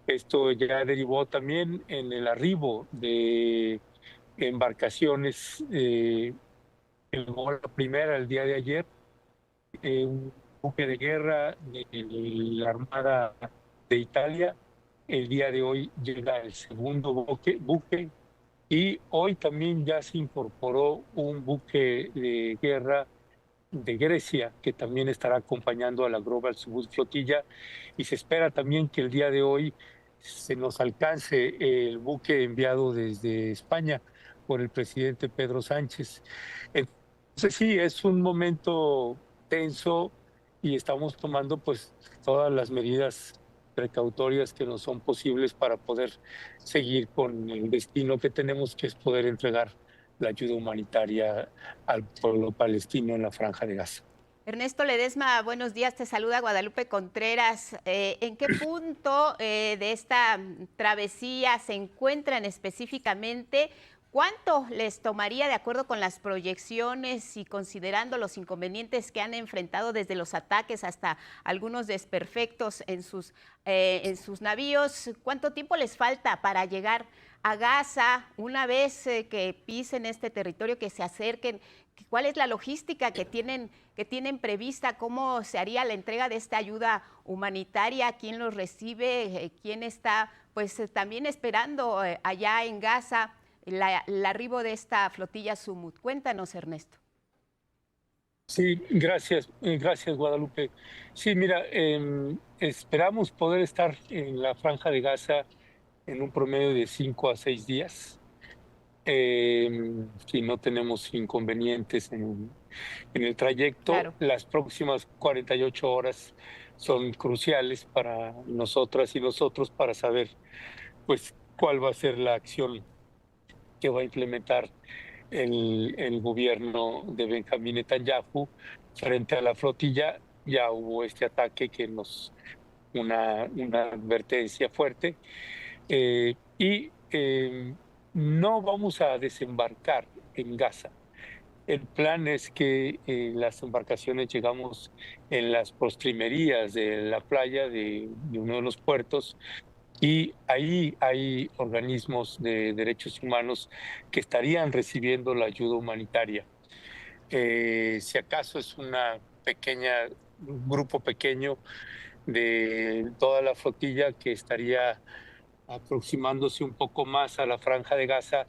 Esto ya derivó también en el arribo de embarcaciones. La primera el día de ayer, un buque de guerra de la Armada de Italia. El día de hoy llega el segundo buque y hoy también ya se incorporó un buque de guerra de Grecia, que también estará acompañando a la Global Sumud Flotilla, y se espera también que el día de hoy se nos alcance el buque enviado desde España por el presidente Pedro Sánchez. Entonces sí, es un momento tenso y estamos tomando pues todas las medidas precautorias que nos son posibles para poder seguir con el destino que tenemos, que es poder entregar la ayuda humanitaria al pueblo palestino en la Franja de Gaza. Ernesto Ledesma, buenos días, te saluda Guadalupe Contreras. ¿En qué punto de esta travesía se encuentran específicamente? ¿Cuánto les tomaría, de acuerdo con las proyecciones y considerando los inconvenientes que han enfrentado desde los ataques hasta algunos desperfectos en sus navíos? ¿Cuánto tiempo les falta para llegar a Gaza una vez que pisen este territorio, que se acerquen? ¿Cuál es la logística que tienen prevista? ¿Cómo se haría la entrega de esta ayuda humanitaria? ¿Quién los recibe? ¿Quién está también esperando allá en Gaza el arribo de esta flotilla Sumud? Cuéntanos, Ernesto. Sí, gracias Guadalupe. Sí, mira, esperamos poder estar en la Franja de Gaza en un promedio de 5 a 6 días. si no tenemos inconvenientes en el trayecto. Claro. Las próximas 48 horas son cruciales para nosotras y nosotros para saber pues cuál va a ser la acción que va a implementar el gobierno de Benjamín Netanyahu frente a la flotilla. Ya hubo este ataque que una advertencia fuerte, y no vamos a desembarcar en Gaza. El plan es que las embarcaciones llegamos en las postrimerías de la playa de uno de los puertos, y ahí hay organismos de derechos humanos que estarían recibiendo la ayuda humanitaria. Si acaso es un grupo pequeño de toda la flotilla que estaría aproximándose un poco más a la Franja de Gaza,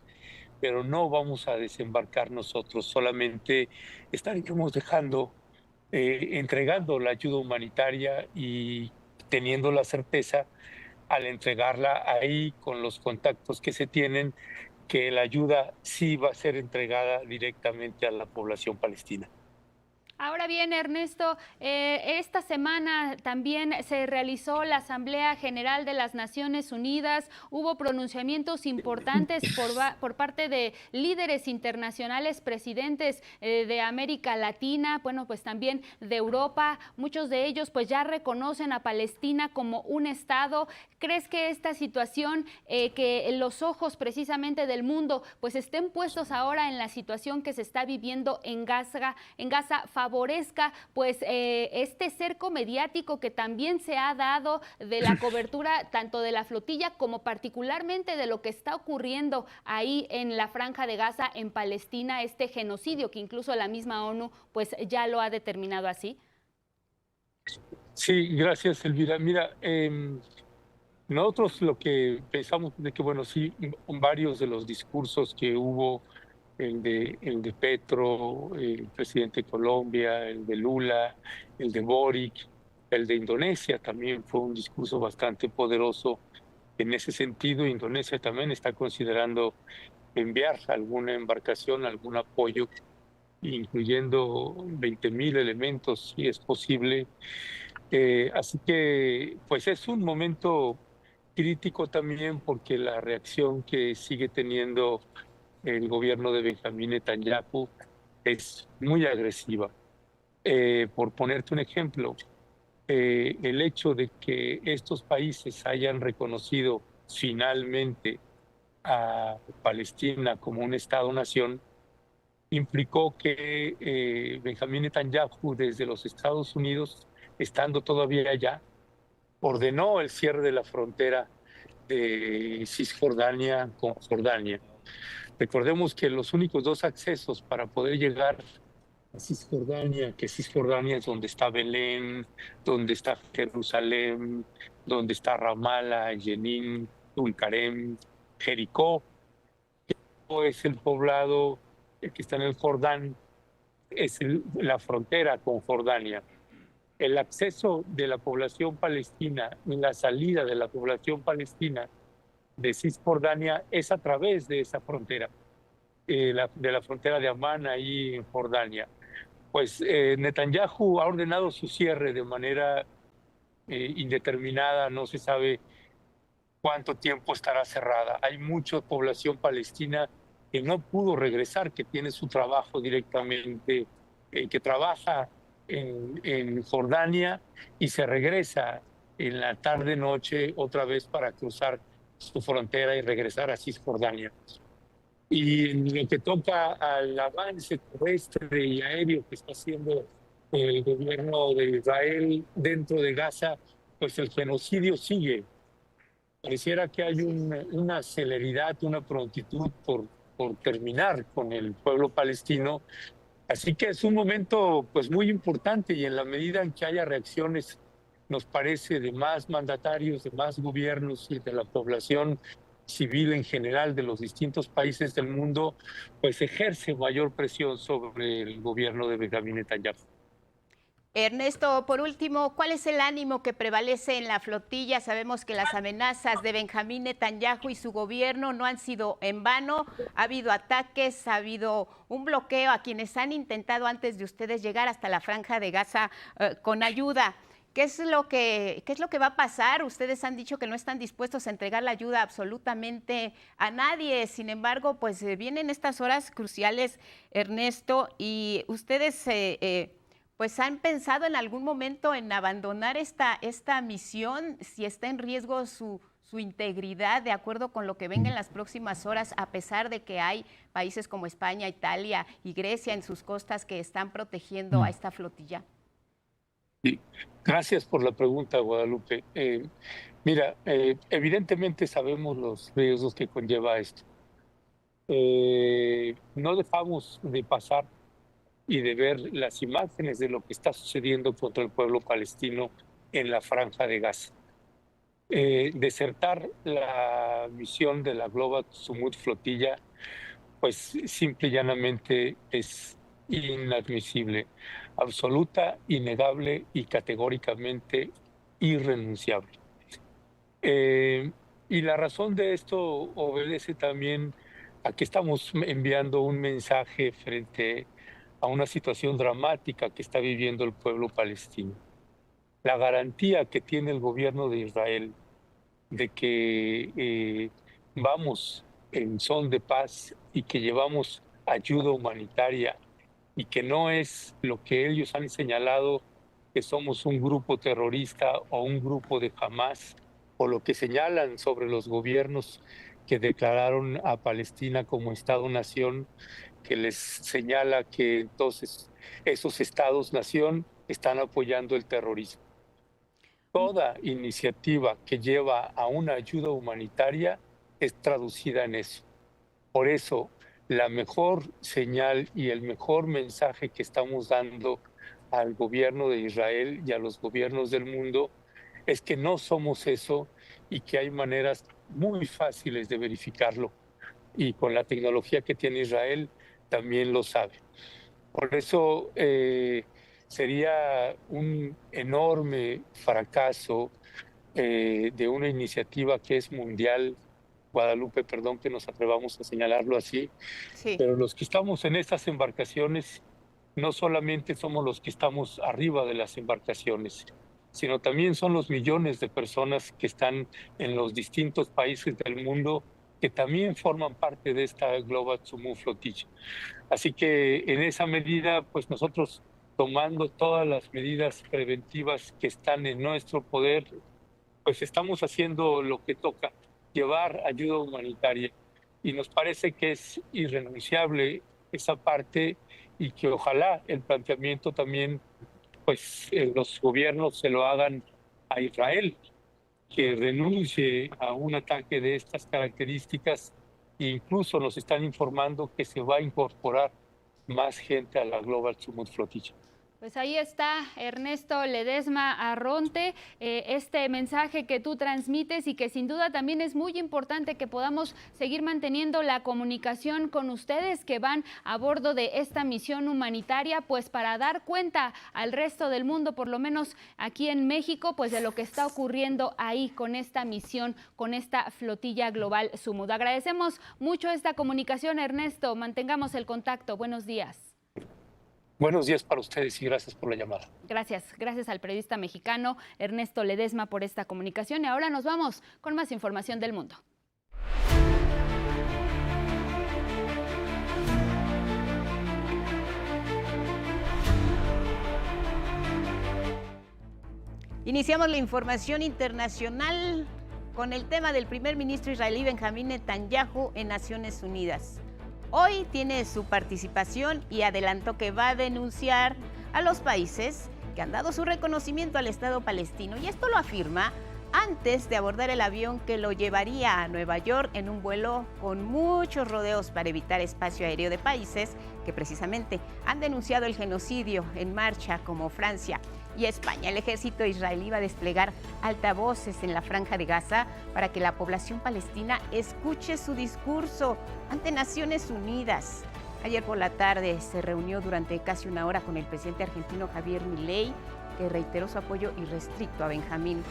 pero no vamos a desembarcar nosotros, solamente estaríamos entregando la ayuda humanitaria y teniendo la certeza al entregarla ahí con los contactos que se tienen, que la ayuda sí va a ser entregada directamente a la población palestina. Ahora bien, Ernesto, esta semana también se realizó la Asamblea General de las Naciones Unidas. Hubo pronunciamientos importantes por parte de líderes internacionales, presidentes de América Latina, bueno, pues también de Europa. Muchos de ellos pues ya reconocen a Palestina como un Estado. ¿Crees que esta situación, que los ojos precisamente del mundo pues estén puestos ahora en la situación que se está viviendo en Gaza favorezca pues este cerco mediático que también se ha dado de la cobertura tanto de la flotilla como particularmente de lo que está ocurriendo ahí en la Franja de Gaza, en Palestina, este genocidio que incluso la misma ONU pues ya lo ha determinado así? Sí, gracias, Elvira. Mira, nosotros lo que pensamos de que, bueno, sí, varios de los discursos que hubo, el de Petro, el presidente de Colombia, el de Lula, el de Boric, el de Indonesia también fue un discurso bastante poderoso. En ese sentido, Indonesia también está considerando enviar alguna embarcación, algún apoyo, incluyendo 20,000 elementos, si es posible. Así que, pues es un momento crítico también porque la reacción que sigue teniendo el gobierno de Benjamín Netanyahu es muy agresiva. Por ponerte un ejemplo, el hecho de que estos países hayan reconocido finalmente a Palestina como un Estado-nación implicó que Benjamín Netanyahu desde los Estados Unidos, estando todavía allá, ordenó el cierre de la frontera de Cisjordania con Jordania. Recordemos que los únicos dos accesos para poder llegar a Cisjordania, que Cisjordania es donde está Belén, donde está Jerusalén, donde está Ramallah, Jenin, Tulkarem, Jericó. Jericó es el poblado que está en el Jordán, es la frontera con Jordania. El acceso de la población palestina y la salida de la población palestina de Cisjordania es a través de esa frontera, de la frontera de Amán, ahí en Jordania. Pues Netanyahu ha ordenado su cierre de manera indeterminada, no se sabe cuánto tiempo estará cerrada. Hay mucha población palestina que no pudo regresar, que tiene su trabajo directamente, que trabaja en Jordania y se regresa en la tarde-noche otra vez para cruzar su frontera y regresar a Cisjordania. Y en lo que toca al avance terrestre y aéreo que está haciendo el gobierno de Israel dentro de Gaza, pues el genocidio sigue. Pareciera que hay una celeridad, una prontitud por terminar con el pueblo palestino. Así que es un momento pues muy importante, y en la medida en que haya reacciones, nos parece, de más mandatarios, de más gobiernos y de la población civil en general de los distintos países del mundo, pues ejerce mayor presión sobre el gobierno de Benjamín Netanyahu. Ernesto, por último, ¿cuál es el ánimo que prevalece en la flotilla? Sabemos que las amenazas de Benjamín Netanyahu y su gobierno no han sido en vano. Ha habido ataques, ha habido un bloqueo a quienes han intentado antes de ustedes llegar hasta la Franja de Gaza con ayuda. ¿Qué es lo que va a pasar? Ustedes han dicho que no están dispuestos a entregar la ayuda absolutamente a nadie. Sin embargo, pues vienen estas horas cruciales, Ernesto, y ustedes pues han pensado en algún momento en abandonar esta misión si está en riesgo su integridad, de acuerdo con lo que venga en las próximas horas, a pesar de que hay países como España, Italia y Grecia en sus costas que están protegiendo a esta flotilla. Sí. Gracias por la pregunta, Guadalupe. Mira, evidentemente sabemos los riesgos que conlleva esto. No dejamos de pasar y de ver las imágenes de lo que está sucediendo contra el pueblo palestino en la Franja de Gaza. Desertar la misión de la Global Sumut Flotilla, pues simple y llanamente es inadmisible, absoluta, innegable y categóricamente irrenunciable. Y la razón de esto obedece también a que estamos enviando un mensaje frente a una situación dramática que está viviendo el pueblo palestino. La garantía que tiene el gobierno de Israel de que vamos en son de paz y que llevamos ayuda humanitaria y que no es lo que ellos han señalado, que somos un grupo terrorista o un grupo de Hamas, o lo que señalan sobre los gobiernos que declararon a Palestina como Estado-nación, que les señala que entonces esos estados-nación están apoyando el terrorismo. Toda iniciativa que lleva a una ayuda humanitaria es traducida en eso. Por eso, la mejor señal y el mejor mensaje que estamos dando al gobierno de Israel y a los gobiernos del mundo es que no somos eso y que hay maneras muy fáciles de verificarlo. Y con la tecnología que tiene Israel también lo sabe. Por eso sería un enorme fracaso de una iniciativa que es mundial. Guadalupe, perdón que nos atrevamos a señalarlo así, sí. Pero los que estamos en estas embarcaciones no solamente somos los que estamos arriba de las embarcaciones, sino también son los millones de personas que están en los distintos países del mundo que también forman parte de esta Global Sumut Flotilla. Así que en esa medida, pues nosotros tomando todas las medidas preventivas que están en nuestro poder, pues estamos haciendo lo que toca, llevar ayuda humanitaria. Y nos parece que es irrenunciable esa parte y que ojalá el planteamiento también, pues los gobiernos se lo hagan a Israel, que renuncie a un ataque de estas características. E incluso nos están informando que se va a incorporar más gente a la Global Sumut Flotilla. Pues ahí está, Ernesto Ledesma Arronte, este mensaje que tú transmites y que sin duda también es muy importante que podamos seguir manteniendo la comunicación con ustedes que van a bordo de esta misión humanitaria, pues para dar cuenta al resto del mundo, por lo menos aquí en México, pues de lo que está ocurriendo ahí con esta misión, con esta flotilla Global Sumut. Agradecemos mucho esta comunicación, Ernesto, mantengamos el contacto. Buenos días. Buenos días para ustedes y gracias por la llamada. Gracias al periodista mexicano Ernesto Ledesma por esta comunicación. Y ahora nos vamos con más información del mundo. Iniciamos la información internacional con el tema del primer ministro israelí Benjamín Netanyahu en Naciones Unidas. Hoy tiene su participación y adelantó que va a denunciar a los países que han dado su reconocimiento al Estado palestino. Y esto lo afirma antes de abordar el avión que lo llevaría a Nueva York en un vuelo con muchos rodeos para evitar espacio aéreo de países que precisamente han denunciado el genocidio en marcha, como Francia y España. El ejército israelí va a desplegar altavoces en la Franja de Gaza para que la población palestina escuche su discurso ante Naciones Unidas. Ayer por la tarde se reunió durante casi una hora con el presidente argentino Javier Milei, que reiteró su apoyo irrestricto a Benjamín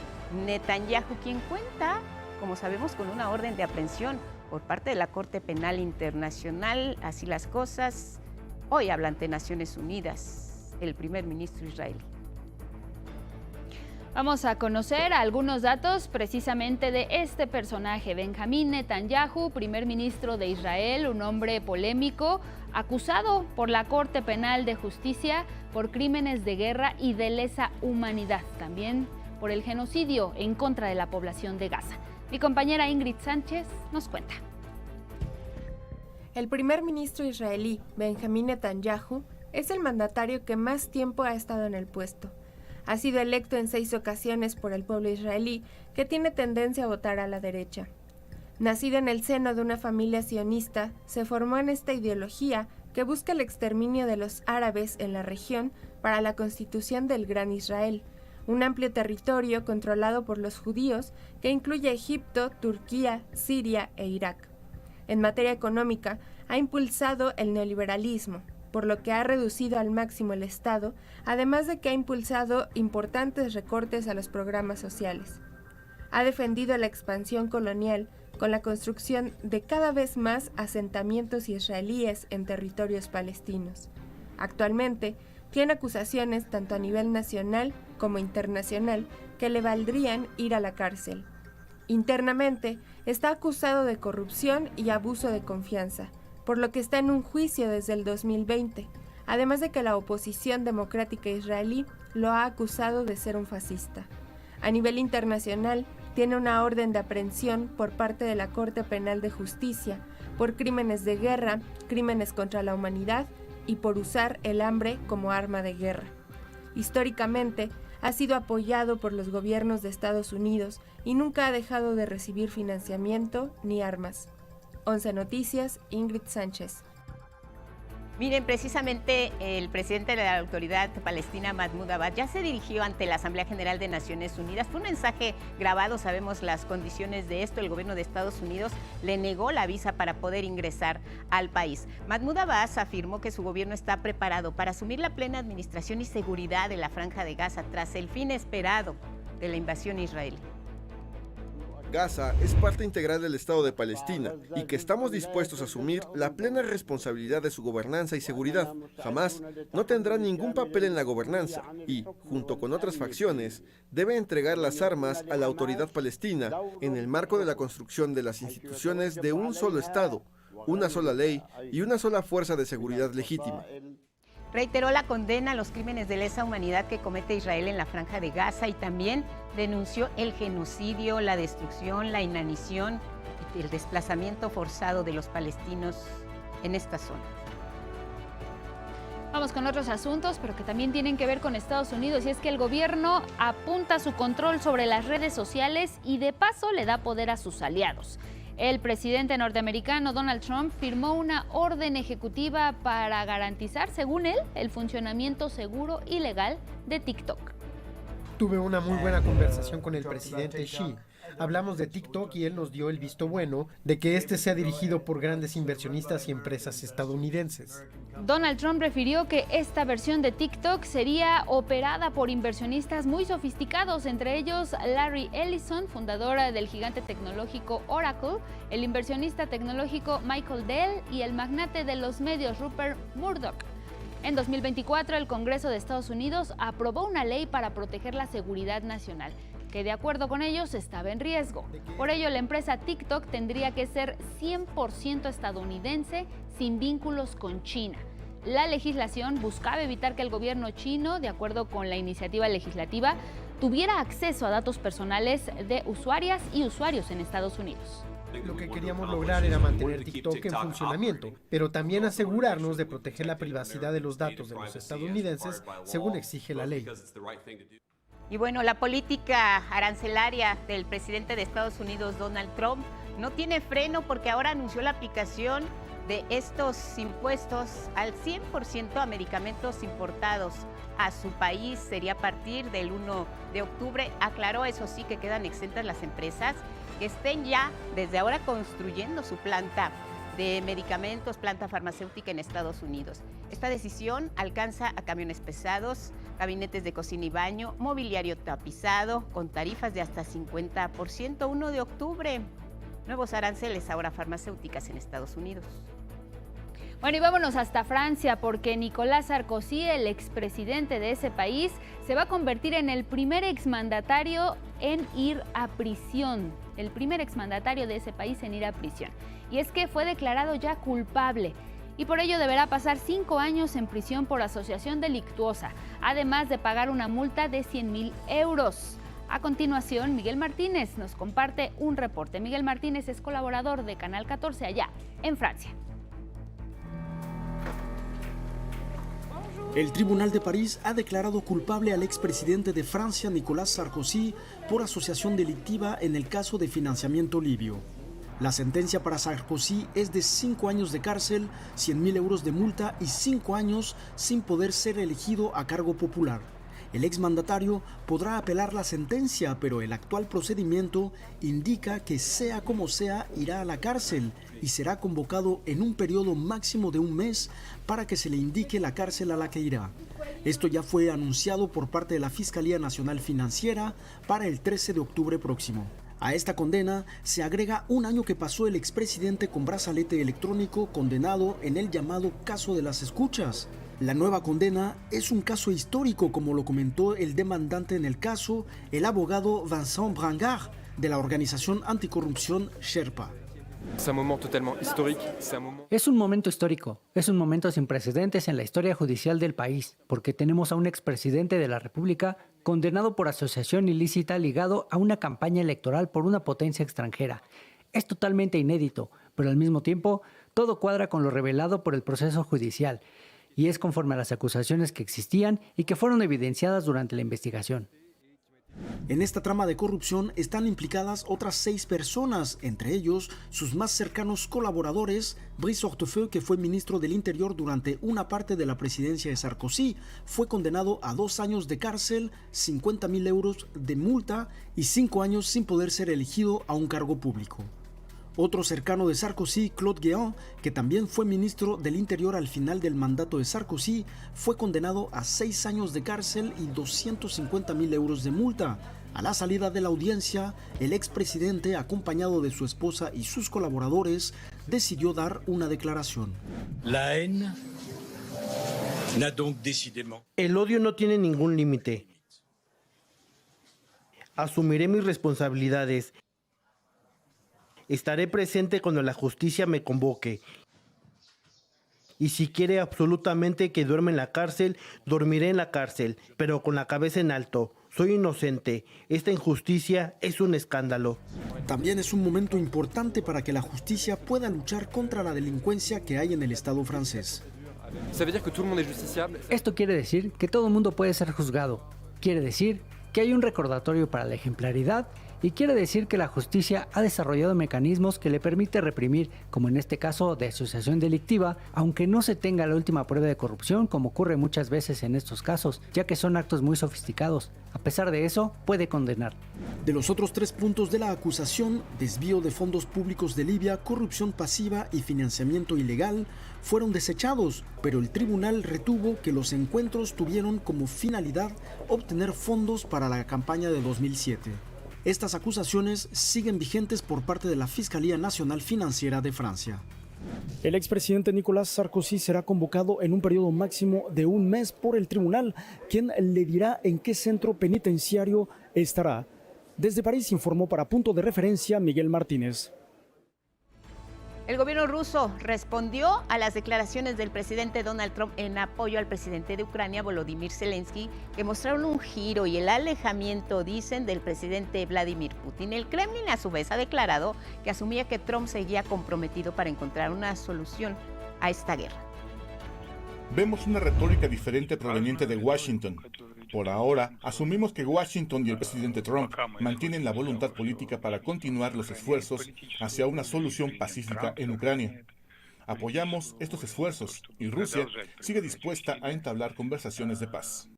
Netanyahu, quien cuenta, como sabemos, con una orden de aprehensión por parte de la Corte Penal Internacional. Así las cosas, hoy habla ante Naciones Unidas el primer ministro israelí. Vamos a conocer algunos datos precisamente de este personaje, Benjamín Netanyahu, primer ministro de Israel, un hombre polémico, acusado por la Corte Penal de Justicia por crímenes de guerra y de lesa humanidad, también por el genocidio en contra de la población de Gaza. Mi compañera Ingrid Sánchez nos cuenta. El primer ministro israelí, Benjamín Netanyahu, es el mandatario que más tiempo ha estado en el puesto. Ha sido electo en 6 ocasiones por el pueblo israelí, que tiene tendencia a votar a la derecha. Nacido en el seno de una familia sionista, se formó en esta ideología que busca el exterminio de los árabes en la región para la constitución del Gran Israel, un amplio territorio controlado por los judíos que incluye Egipto, Turquía, Siria e Irak. En materia económica, ha impulsado el neoliberalismo, por lo que ha reducido al máximo el Estado, además de que ha impulsado importantes recortes a los programas sociales. Ha defendido la expansión colonial con la construcción de cada vez más asentamientos israelíes en territorios palestinos. Actualmente, tiene acusaciones tanto a nivel nacional como internacional que le valdrían ir a la cárcel. Internamente, está acusado de corrupción y abuso de confianza, por lo que está en un juicio desde el 2020, además de que la oposición democrática israelí lo ha acusado de ser un fascista. A nivel internacional, tiene una orden de aprehensión por parte de la Corte Penal de Justicia por crímenes de guerra, crímenes contra la humanidad y por usar el hambre como arma de guerra. Históricamente, ha sido apoyado por los gobiernos de Estados Unidos y nunca ha dejado de recibir financiamiento ni armas. 11 Noticias, Ingrid Sánchez. Miren, precisamente el presidente de la Autoridad Palestina, Mahmoud Abbas, ya se dirigió ante la Asamblea General de Naciones Unidas. Fue un mensaje grabado, sabemos las condiciones de esto. El gobierno de Estados Unidos le negó la visa para poder ingresar al país. Mahmoud Abbas afirmó que su gobierno está preparado para asumir la plena administración y seguridad de la Franja de Gaza tras el fin esperado de la invasión israelí. Gaza es parte integral del Estado de Palestina y que estamos dispuestos a asumir la plena responsabilidad de su gobernanza y seguridad. Jamás no tendrá ningún papel en la gobernanza y, junto con otras facciones, debe entregar las armas a la autoridad palestina en el marco de la construcción de las instituciones de un solo Estado, una sola ley y una sola fuerza de seguridad legítima. Reiteró la condena a los crímenes de lesa humanidad que comete Israel en la Franja de Gaza y también denunció el genocidio, la destrucción, la inanición y el desplazamiento forzado de los palestinos en esta zona. Vamos con otros asuntos, pero que también tienen que ver con Estados Unidos, y es que el gobierno apunta su control sobre las redes sociales y de paso le da poder a sus aliados. El presidente norteamericano Donald Trump firmó una orden ejecutiva para garantizar, según él, el funcionamiento seguro y legal de TikTok. Tuve una muy buena conversación con el presidente Xi. Hablamos de TikTok y él nos dio el visto bueno de que este sea dirigido por grandes inversionistas y empresas estadounidenses. Donald Trump refirió que esta versión de TikTok sería operada por inversionistas muy sofisticados, entre ellos Larry Ellison, fundadora del gigante tecnológico Oracle, el inversionista tecnológico Michael Dell y el magnate de los medios Rupert Murdoch. En 2024, el Congreso de Estados Unidos aprobó una ley para proteger la seguridad nacional, que de acuerdo con ellos estaba en riesgo. Por ello, la empresa TikTok tendría que ser 100% estadounidense, sin vínculos con China. La legislación buscaba evitar que el gobierno chino, de acuerdo con la iniciativa legislativa, tuviera acceso a datos personales de usuarias y usuarios en Estados Unidos. Lo que queríamos lograr era mantener TikTok en funcionamiento, pero también asegurarnos de proteger la privacidad de los datos de los estadounidenses, según exige la ley. Y bueno, la política arancelaria del presidente de Estados Unidos, Donald Trump, no tiene freno porque ahora anunció la aplicación de estos impuestos al 100% a medicamentos importados a su país. Sería a partir del 1 de octubre. Aclaró, eso sí, que quedan exentas las empresas que estén ya desde ahora construyendo su planta de medicamentos, planta farmacéutica en Estados Unidos. Esta decisión alcanza a camiones pesados, gabinetes de cocina y baño, mobiliario tapizado, con tarifas de hasta 50%, 1 de octubre. Nuevos aranceles ahora a farmacéuticas en Estados Unidos. Bueno, y vámonos hasta Francia, porque Nicolas Sarkozy, el expresidente de ese país, se va a convertir en el primer exmandatario en ir a prisión. El primer exmandatario de ese país en ir a prisión. Y es que fue declarado ya culpable y por ello deberá pasar 5 años en prisión por asociación delictuosa, además de pagar una multa de 100.000 euros. A continuación, Miguel Martínez nos comparte un reporte. Miguel Martínez es colaborador de Canal 14 allá en Francia. El Tribunal de París ha declarado culpable al expresidente de Francia, Nicolas Sarkozy, por asociación delictiva en el caso de financiamiento libio. La sentencia para Sarkozy es de 5 años de cárcel, 100.000 euros de multa y 5 años sin poder ser elegido a cargo popular. El exmandatario podrá apelar la sentencia, pero el actual procedimiento indica que sea como sea irá a la cárcel y será convocado en un periodo máximo de 1 mes para que se le indique la cárcel a la que irá. Esto ya fue anunciado por parte de la Fiscalía Nacional Financiera para el 13 de octubre próximo. A esta condena se agrega 1 año que pasó el expresidente con brazalete electrónico condenado en el llamado caso de las escuchas. La nueva condena es un caso histórico, como lo comentó el demandante en el caso, el abogado Vincent Brangard, de la organización anticorrupción Sherpa. Es un momento histórico, es un momento sin precedentes en la historia judicial del país, porque tenemos a un expresidente de la República condenado por asociación ilícita ligado a una campaña electoral por una potencia extranjera. Es totalmente inédito, pero al mismo tiempo todo cuadra con lo revelado por el proceso judicial, y es conforme a las acusaciones que existían y que fueron evidenciadas durante la investigación. En esta trama de corrupción están implicadas otras 6 personas, entre ellos sus más cercanos colaboradores. Brice Hortefeux, que fue ministro del Interior durante una parte de la presidencia de Sarkozy, fue condenado a 2 años de cárcel, 50.000 euros de multa y 5 años sin poder ser elegido a un cargo público. Otro cercano de Sarkozy, Claude Guéant, que también fue ministro del Interior al final del mandato de Sarkozy, fue condenado a 6 años de cárcel y 250.000 euros de multa. A la salida de la audiencia, el expresidente, acompañado de su esposa y sus colaboradores, decidió dar una declaración. El odio no tiene ningún límite. Asumiré mis responsabilidades. Estaré presente cuando la justicia me convoque. Y si quiere absolutamente que duerma en la cárcel, dormiré en la cárcel, pero con la cabeza en alto. Soy inocente. Esta injusticia es un escándalo. También es un momento importante para que la justicia pueda luchar contra la delincuencia que hay en el Estado francés. Esto quiere decir que todo el mundo puede ser juzgado. Quiere decir que hay un recordatorio para la ejemplaridad y quiere decir que la justicia ha desarrollado mecanismos que le permite reprimir, como en este caso de asociación delictiva, aunque no se tenga la última prueba de corrupción, como ocurre muchas veces en estos casos, ya que son actos muy sofisticados. A pesar de eso, puede condenar. De los otros 3 puntos de la acusación, desvío de fondos públicos de Libia, corrupción pasiva y financiamiento ilegal, fueron desechados, pero el tribunal retuvo que los encuentros tuvieron como finalidad obtener fondos para la campaña de 2007. Estas acusaciones siguen vigentes por parte de la Fiscalía Nacional Financiera de Francia. El expresidente Nicolas Sarkozy será convocado en un periodo máximo de 1 mes por el tribunal, quien le dirá en qué centro penitenciario estará. Desde París informó para Punto de Referencia Miguel Martínez. El gobierno ruso respondió a las declaraciones del presidente Donald Trump en apoyo al presidente de Ucrania, Volodymyr Zelensky, que mostraron un giro y el alejamiento, dicen, del presidente Vladimir Putin. El Kremlin, a su vez, ha declarado que asumía que Trump seguía comprometido para encontrar una solución a esta guerra. Vemos una retórica diferente proveniente de Washington. Por ahora, asumimos que Washington y el presidente Trump mantienen la voluntad política para continuar los esfuerzos hacia una solución pacífica en Ucrania. Apoyamos estos esfuerzos y Rusia sigue dispuesta a entablar conversaciones de paz.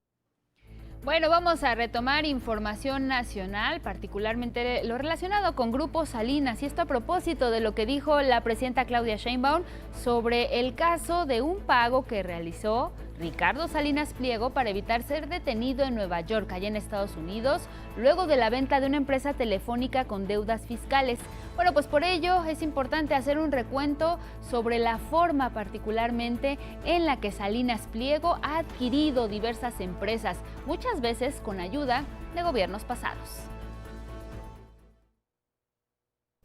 Bueno, vamos a retomar información nacional, particularmente lo relacionado con Grupo Salinas, y esto a propósito de lo que dijo la presidenta Claudia Sheinbaum sobre el caso de un pago que realizó Ricardo Salinas Pliego para evitar ser detenido en Nueva York, allá en Estados Unidos, luego de la venta de una empresa telefónica con deudas fiscales. Bueno, pues por ello es importante hacer un recuento sobre la forma particularmente en la que Salinas Pliego ha adquirido diversas empresas, muchas veces con ayuda de gobiernos pasados.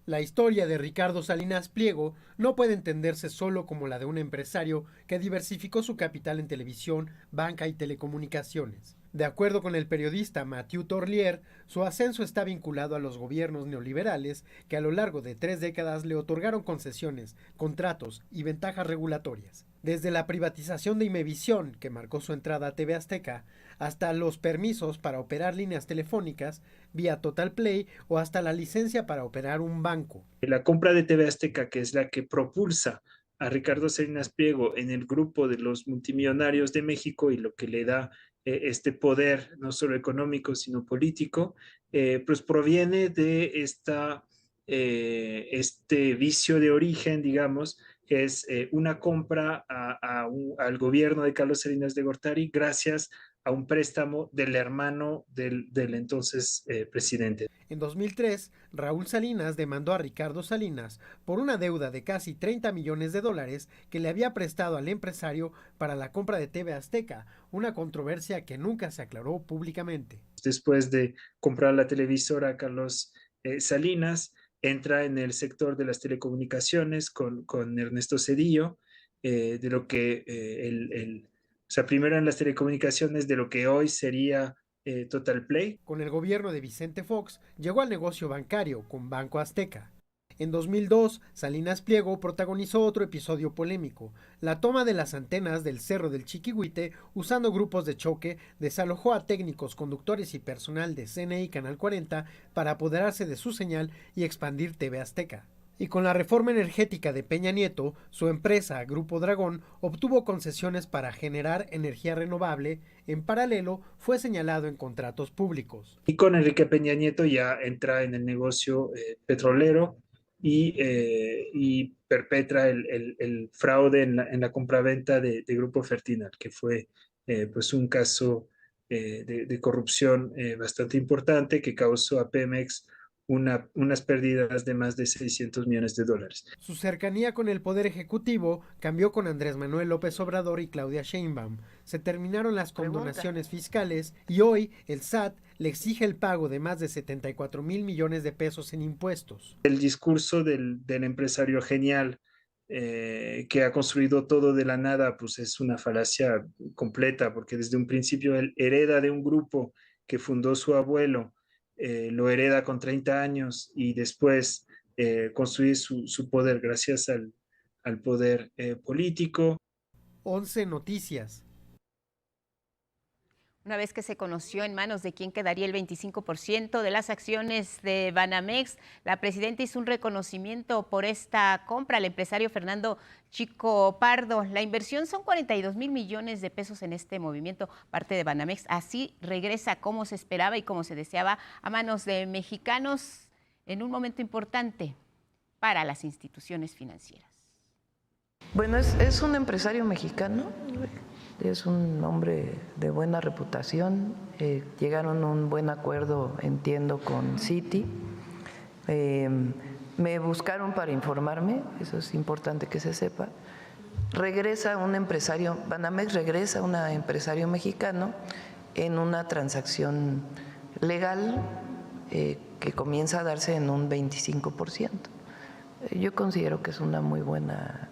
La historia de Ricardo Salinas Pliego no puede entenderse solo como la de un empresario que diversificó su capital en televisión, banca y telecomunicaciones. De acuerdo con el periodista Mathieu Torlier, su ascenso está vinculado a los gobiernos neoliberales que a lo largo de 3 décadas le otorgaron concesiones, contratos y ventajas regulatorias. Desde la privatización de Imevisión, que marcó su entrada a TV Azteca, hasta los permisos para operar líneas telefónicas vía Total Play o hasta la licencia para operar un banco. La compra de TV Azteca, que es la que propulsa a Ricardo Salinas Pliego en el grupo de los multimillonarios de México y lo que le da este poder, no solo económico, sino político, pues proviene de este vicio de origen, digamos, que es una compra al gobierno de Carlos Salinas de Gortari gracias a un préstamo del hermano del entonces presidente. En 2003, Raúl Salinas demandó a Ricardo Salinas por una deuda de casi $30 millones que le había prestado al empresario para la compra de TV Azteca, una controversia que nunca se aclaró públicamente. Después de comprar la televisora, Carlos Salinas entra en el sector de las telecomunicaciones con Ernesto Zedillo, de lo que o sea, primero en las telecomunicaciones de lo que hoy sería Total Play. Con el gobierno de Vicente Fox llegó al negocio bancario con Banco Azteca. En 2002, Salinas Pliego protagonizó otro episodio polémico. La toma de las antenas del Cerro del Chiquihuite usando grupos de choque desalojó a técnicos, conductores y personal de CNI Canal 40 para apoderarse de su señal y expandir TV Azteca. Y con la reforma energética de Peña Nieto, su empresa, Grupo Dragón, obtuvo concesiones para generar energía renovable. En paralelo, fue señalado en contratos públicos. Y con Enrique Peña Nieto ya entra en el negocio petrolero y perpetra el fraude en la compraventa de Grupo Fertinal, que fue pues un caso de corrupción bastante importante que causó a Pemex unas pérdidas de más de $600 millones. Su cercanía con el Poder Ejecutivo cambió con Andrés Manuel López Obrador y Claudia Sheinbaum. Se terminaron las condonaciones fiscales y hoy el SAT le exige el pago de más de $74 mil millones en impuestos. El discurso del empresario genial que ha construido todo de la nada, pues es una falacia completa, porque desde un principio él hereda de un grupo que fundó su abuelo, lo hereda con 30 años y después construye su poder gracias al poder político. 11 Noticias. Una vez que se conoció en manos de quién quedaría el 25% de las acciones de Banamex, la presidenta hizo un reconocimiento por esta compra al empresario Fernando Chico Pardo. La inversión son $42 mil millones en este movimiento, parte de Banamex. Así regresa como se esperaba y como se deseaba a manos de mexicanos en un momento importante para las instituciones financieras. Bueno, es un empresario mexicano. Es un hombre de buena reputación, llegaron a un buen acuerdo, entiendo, con Citi. Me buscaron para informarme, eso es importante que se sepa. Regresa un empresario, Banamex regresa un empresario mexicano en una transacción legal que comienza a darse en un 25%. Yo considero que es una buena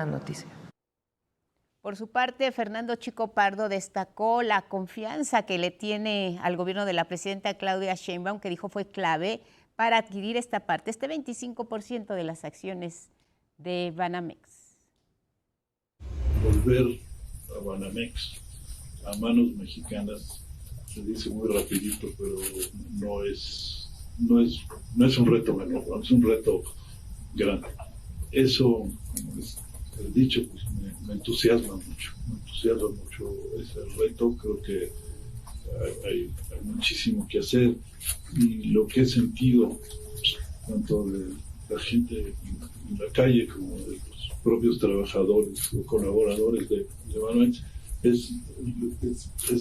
noticia. Por su parte, Fernando Chico Pardo destacó la confianza que le tiene al gobierno de la presidenta Claudia Sheinbaum, que dijo fue clave para adquirir esta parte, este 25% de las acciones de Banamex. Volver a Banamex a manos mexicanas se dice muy rapidito, pero no es un reto menor, es un reto grande. Eso, el dicho, pues me entusiasma mucho ese reto. Creo que hay muchísimo que hacer, y lo que he sentido tanto de la gente en la calle como de los propios trabajadores o colaboradores de Banamex es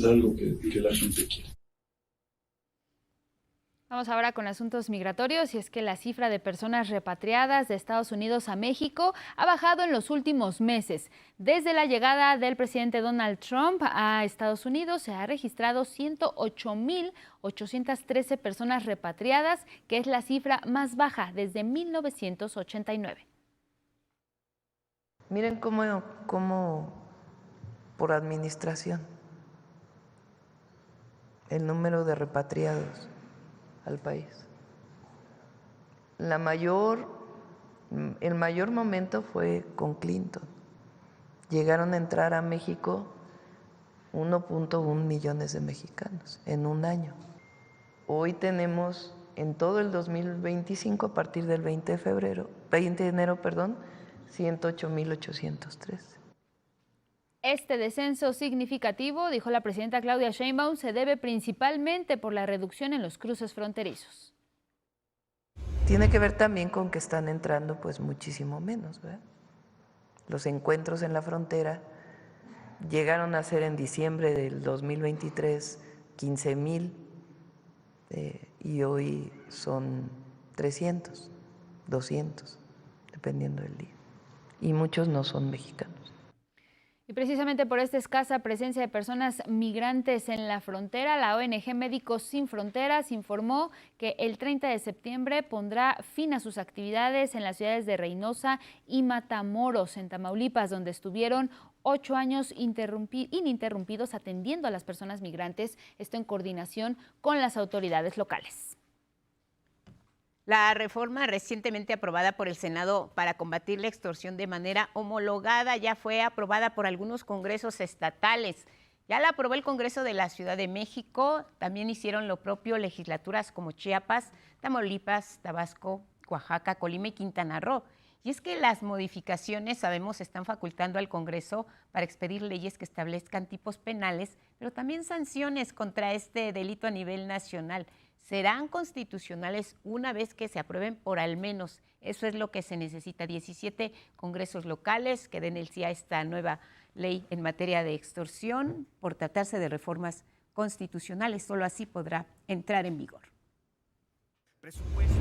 algo que la gente quiere. Vamos ahora con asuntos migratorios, y es que la cifra de personas repatriadas de Estados Unidos a México ha bajado en los últimos meses. Desde la llegada del presidente Donald Trump a Estados Unidos se ha registrado 108.813 personas repatriadas, que es la cifra más baja desde 1989. Miren cómo por administración el número de repatriados al país. El mayor momento fue con Clinton. Llegaron a entrar a México 1.1 millones de mexicanos en un año. Hoy tenemos en todo el 2025, a partir del 20 de enero, 108.813. Este descenso significativo, dijo la presidenta Claudia Sheinbaum, se debe principalmente por la reducción en los cruces fronterizos. Tiene que ver también con que están entrando pues muchísimo menos, ¿verdad? Los encuentros en la frontera llegaron a ser en diciembre del 2023 15,000 y hoy son 300, 200, dependiendo del día. Y muchos no son mexicanos. Y precisamente por esta escasa presencia de personas migrantes en la frontera, la ONG Médicos Sin Fronteras informó que el 30 de septiembre pondrá fin a sus actividades en las ciudades de Reynosa y Matamoros, en Tamaulipas, donde estuvieron 8 años ininterrumpidos atendiendo a las personas migrantes, esto en coordinación con las autoridades locales. La reforma recientemente aprobada por el Senado para combatir la extorsión de manera homologada ya fue aprobada por algunos congresos estatales. Ya la aprobó el Congreso de la Ciudad de México, también hicieron lo propio legislaturas como Chiapas, Tamaulipas, Tabasco, Oaxaca, Colima y Quintana Roo. Y es que las modificaciones, sabemos, están facultando al Congreso para expedir leyes que establezcan tipos penales, pero también sanciones contra este delito a nivel nacional. Serán constitucionales una vez que se aprueben por al menos, eso es lo que se necesita, 17 congresos locales que den el sí a esta nueva ley en materia de extorsión por tratarse de reformas constitucionales. Solo así podrá entrar en vigor. Presupuesto,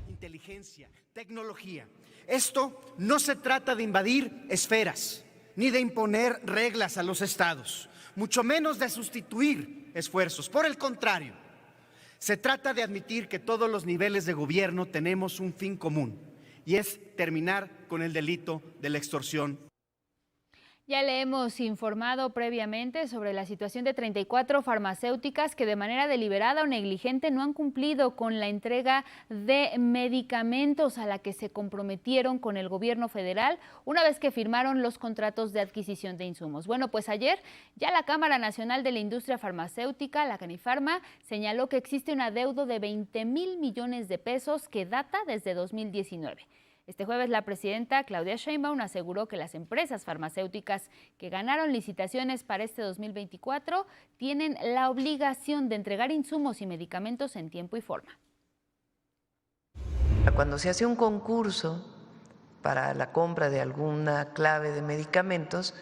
inteligencia, tecnología. Esto no se trata de invadir esferas, ni de imponer reglas a los estados, mucho menos de sustituir esfuerzos. Por el contrario, se trata de admitir que todos los niveles de gobierno tenemos un fin común, y es terminar con el delito de la extorsión. Ya le hemos informado previamente sobre la situación de 34 farmacéuticas que de manera deliberada o negligente no han cumplido con la entrega de medicamentos a la que se comprometieron con el gobierno federal una vez que firmaron los contratos de adquisición de insumos. Bueno, pues ayer ya la Cámara Nacional de la Industria Farmacéutica, la Canifarma, señaló que existe un adeudo de 20,000 millones de pesos que data desde 2019. Este jueves la presidenta Claudia Sheinbaum aseguró que las empresas farmacéuticas que ganaron licitaciones para este 2024 tienen la obligación de entregar insumos y medicamentos en tiempo y forma. Cuando se hace un concurso para la compra de alguna clave de medicamentos,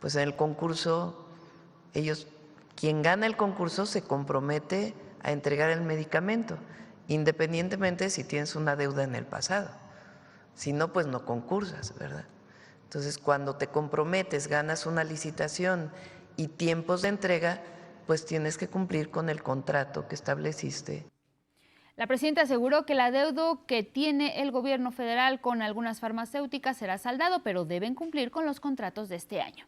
pues en el concurso quien gana el concurso se compromete a entregar el medicamento, independientemente si tienes una deuda en el pasado. Si no, pues no concursas, ¿verdad? Entonces, cuando te comprometes, ganas una licitación y tiempos de entrega, pues tienes que cumplir con el contrato que estableciste. La presidenta aseguró que el adeudo que tiene el gobierno federal con algunas farmacéuticas será saldado, pero deben cumplir con los contratos de este año.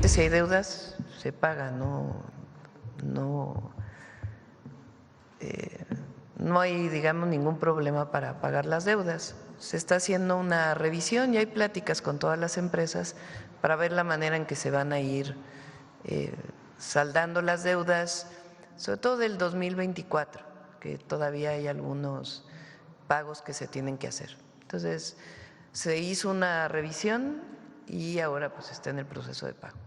Si hay deudas, se paga, no hay, digamos, ningún problema para pagar las deudas. Se está haciendo una revisión y hay pláticas con todas las empresas para ver la manera en que se van a ir saldando las deudas, sobre todo del 2024, que todavía hay algunos pagos que se tienen que hacer. Entonces, se hizo una revisión y ahora pues está en el proceso de pago.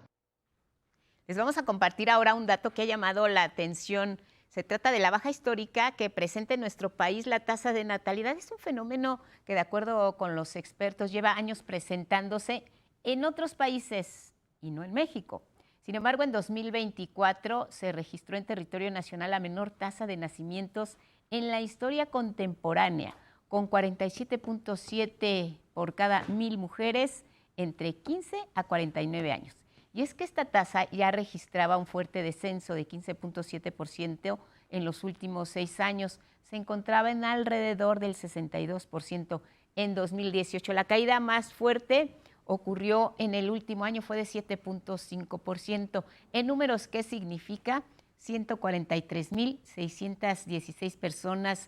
Les vamos a compartir ahora un dato que ha llamado la atención. Se trata de la baja histórica que presenta en nuestro país la tasa de natalidad. Es un fenómeno que, de acuerdo con los expertos, lleva años presentándose en otros países y no en México. Sin embargo, en 2024 se registró en territorio nacional la menor tasa de nacimientos en la historia contemporánea, con 47.7 por cada 1,000 mujeres entre 15 a 49 años. Y es que esta tasa ya registraba un fuerte descenso de 15.7% en los últimos 6 años. Se encontraba en alrededor del 62% en 2018. La caída más fuerte ocurrió en el último año, fue de 7.5%. En números, ¿qué significa? 143.616 personas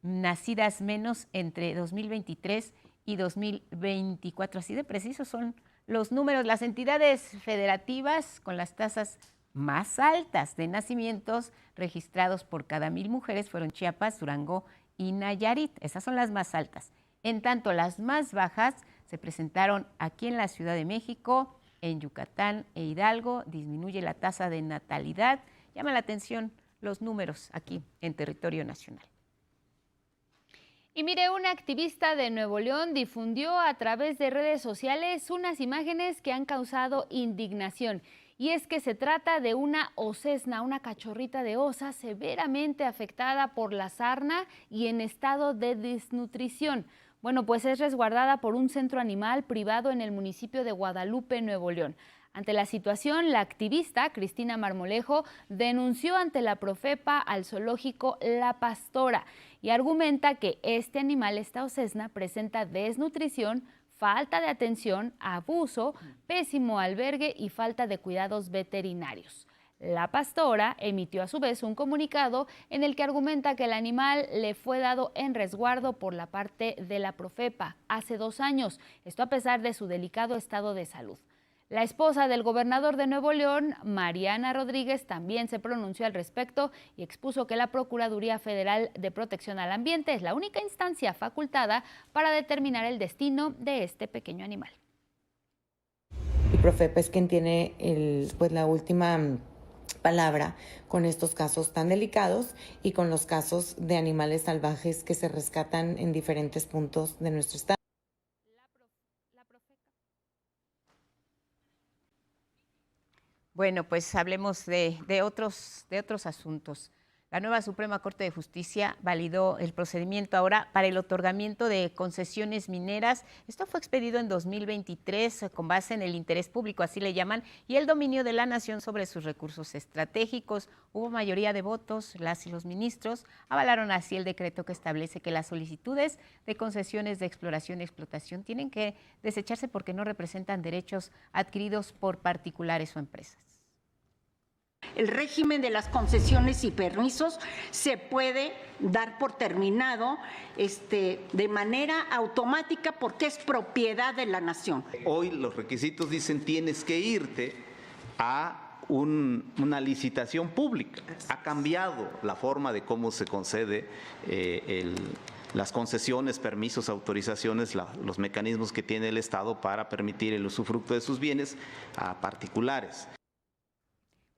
nacidas menos entre 2023 y 2024. Así de precisos son los números. Las entidades federativas con las tasas más altas de nacimientos registrados por cada 1,000 mujeres fueron Chiapas, Durango y Nayarit. Esas son las más altas. En tanto, las más bajas se presentaron aquí en la Ciudad de México, en Yucatán e Hidalgo. Disminuye la tasa de natalidad. Llama la atención los números aquí en territorio nacional. Y mire, una activista de Nuevo León difundió a través de redes sociales unas imágenes que han causado indignación. Y es que se trata de una osesna, una cachorrita de osa severamente afectada por la sarna y en estado de desnutrición. Bueno, pues es resguardada por un centro animal privado en el municipio de Guadalupe, Nuevo León. Ante la situación, la activista Cristina Marmolejo denunció ante la Profepa al zoológico La Pastora y argumenta que este animal, esta osesna, presenta desnutrición, falta de atención, abuso, pésimo albergue y falta de cuidados veterinarios. La Pastora emitió a su vez un comunicado en el que argumenta que el animal le fue dado en resguardo por la parte de la Profepa hace 2 años, esto a pesar de su delicado estado de salud. La esposa del gobernador de Nuevo León, Mariana Rodríguez, también se pronunció al respecto y expuso que la Procuraduría Federal de Protección al Ambiente es la única instancia facultada para determinar el destino de este pequeño animal. Y Profepa es quien tiene la última palabra con estos casos tan delicados y con los casos de animales salvajes que se rescatan en diferentes puntos de nuestro estado. Bueno, pues hablemos de otros asuntos. La nueva Suprema Corte de Justicia validó el procedimiento ahora para el otorgamiento de concesiones mineras. Esto fue expedido en 2023 con base en el interés público, así le llaman, y el dominio de la nación sobre sus recursos estratégicos. Hubo mayoría de votos, las y los ministros avalaron así el decreto que establece que las solicitudes de concesiones de exploración y explotación tienen que desecharse porque no representan derechos adquiridos por particulares o empresas. El régimen de las concesiones y permisos se puede dar por terminado de manera automática porque es propiedad de la nación. Hoy los requisitos dicen tienes que irte a una licitación pública. Ha cambiado la forma de cómo se concede las concesiones, permisos, autorizaciones, los mecanismos que tiene el Estado para permitir el usufructo de sus bienes a particulares.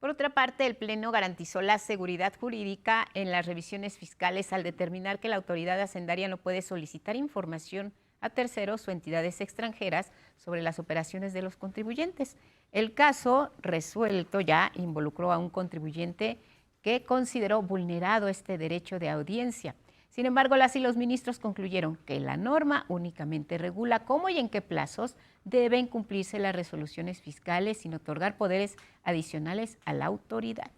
Por otra parte, el Pleno garantizó la seguridad jurídica en las revisiones fiscales al determinar que la autoridad hacendaria no puede solicitar información a terceros o entidades extranjeras sobre las operaciones de los contribuyentes. El caso resuelto ya involucró a un contribuyente que consideró vulnerado este derecho de audiencia. Sin embargo, las y los ministros concluyeron que la norma únicamente regula cómo y en qué plazos deben cumplirse las resoluciones fiscales sin otorgar poderes adicionales a la autoridad.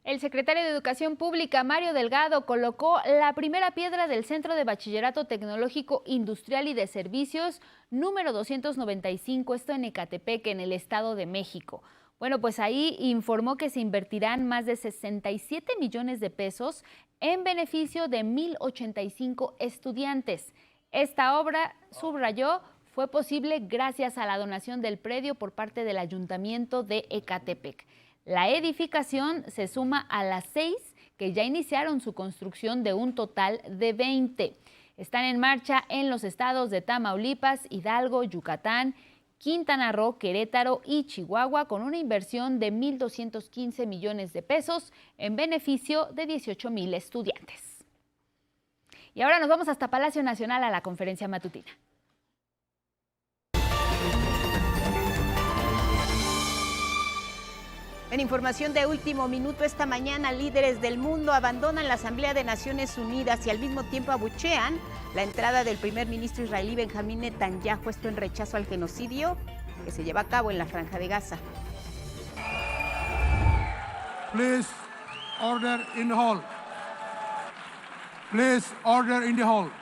El secretario de Educación Pública, Mario Delgado, colocó la primera piedra del Centro de Bachillerato Tecnológico Industrial y de Servicios número 295, esto en Ecatepec, en el Estado de México. Bueno, pues ahí informó que se invertirán más de 67 millones de pesos en beneficio de 1,085 estudiantes. Esta obra, subrayó, fue posible gracias a la donación del predio por parte del Ayuntamiento de Ecatepec. La edificación se suma a las 6 que ya iniciaron su construcción de un total de 20. Están en marcha en los estados de Tamaulipas, Hidalgo, Yucatán, Quintana Roo, Querétaro y Chihuahua, con una inversión de 1.215 millones de pesos en beneficio de 18,000 estudiantes. Y ahora nos vamos hasta Palacio Nacional a la conferencia matutina. En información de último minuto, esta mañana líderes del mundo abandonan la Asamblea de Naciones Unidas y al mismo tiempo abuchean la entrada del primer ministro israelí Benjamín Netanyahu, esto en rechazo al genocidio que se lleva a cabo en la Franja de Gaza. Please, order in the hall. Please, order in the hall.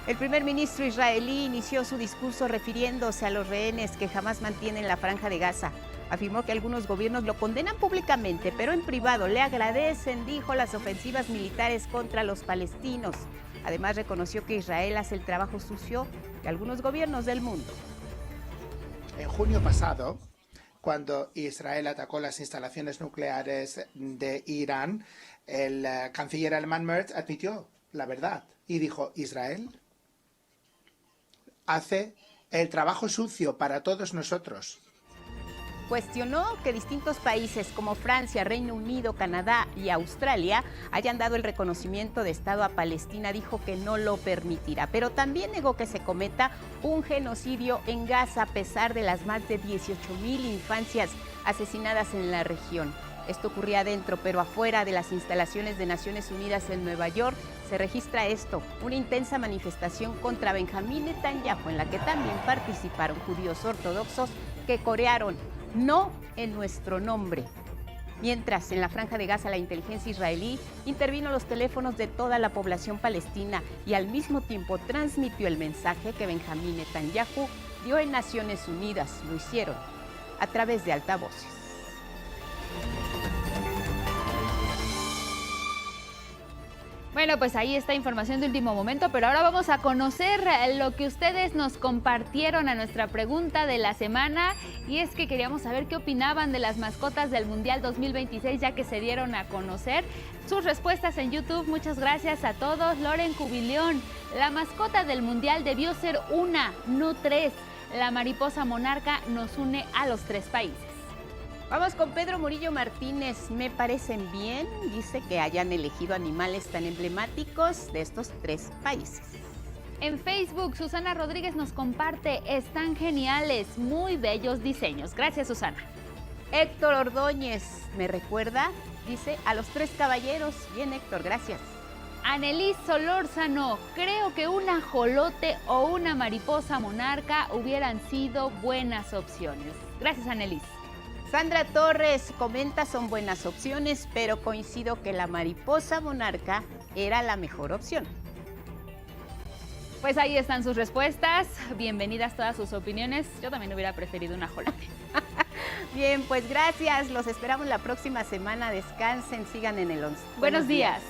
El primer ministro israelí inició su discurso refiriéndose a los rehenes que jamás mantiene en la Franja de Gaza. Afirmó que algunos gobiernos lo condenan públicamente, pero en privado le agradecen, dijo, las ofensivas militares contra los palestinos. Además, reconoció que Israel hace el trabajo sucio de algunos gobiernos del mundo. En junio pasado, cuando Israel atacó las instalaciones nucleares de Irán, el canciller alemán Merz admitió la verdad y dijo: Israel hace el trabajo sucio para todos nosotros. Cuestionó que distintos países como Francia, Reino Unido, Canadá y Australia hayan dado el reconocimiento de Estado a Palestina. Dijo que no lo permitirá, pero también negó que se cometa un genocidio en Gaza a pesar de las más de 18,000 infancias asesinadas en la región. Esto ocurría dentro, pero afuera de las instalaciones de Naciones Unidas en Nueva York se registra esto, una intensa manifestación contra Benjamín Netanyahu en la que también participaron judíos ortodoxos que corearon "no en nuestro nombre". Mientras, en la Franja de Gaza, la inteligencia israelí intervino los teléfonos de toda la población palestina y al mismo tiempo transmitió el mensaje que Benjamín Netanyahu dio en Naciones Unidas. Lo hicieron a través de altavoces. Bueno, pues ahí está información de último momento, pero ahora vamos a conocer lo que ustedes nos compartieron a nuestra pregunta de la semana, y es que queríamos saber qué opinaban de las mascotas del Mundial 2026 ya que se dieron a conocer. Sus respuestas en YouTube, muchas gracias a todos. Loren Cubilión: la mascota del Mundial debió ser una, no tres. La mariposa monarca nos une a los tres países. Vamos con Pedro Murillo Martínez. Me parecen bien, dice, que hayan elegido animales tan emblemáticos de estos tres países. En Facebook, Susana Rodríguez nos comparte: están geniales, muy bellos diseños. Gracias, Susana. Héctor Ordóñez: me recuerda, dice, a los tres caballeros. Bien, Héctor, gracias. Anelis Solórzano: creo que un ajolote o una mariposa monarca hubieran sido buenas opciones. Gracias, Anelis. Sandra Torres comenta: son buenas opciones, pero coincido que la mariposa monarca era la mejor opción. Pues ahí están sus respuestas. Bienvenidas todas sus opiniones. Yo también hubiera preferido un ajolote. Bien, pues gracias. Los esperamos la próxima semana. Descansen, sigan en el 11. Buenos días.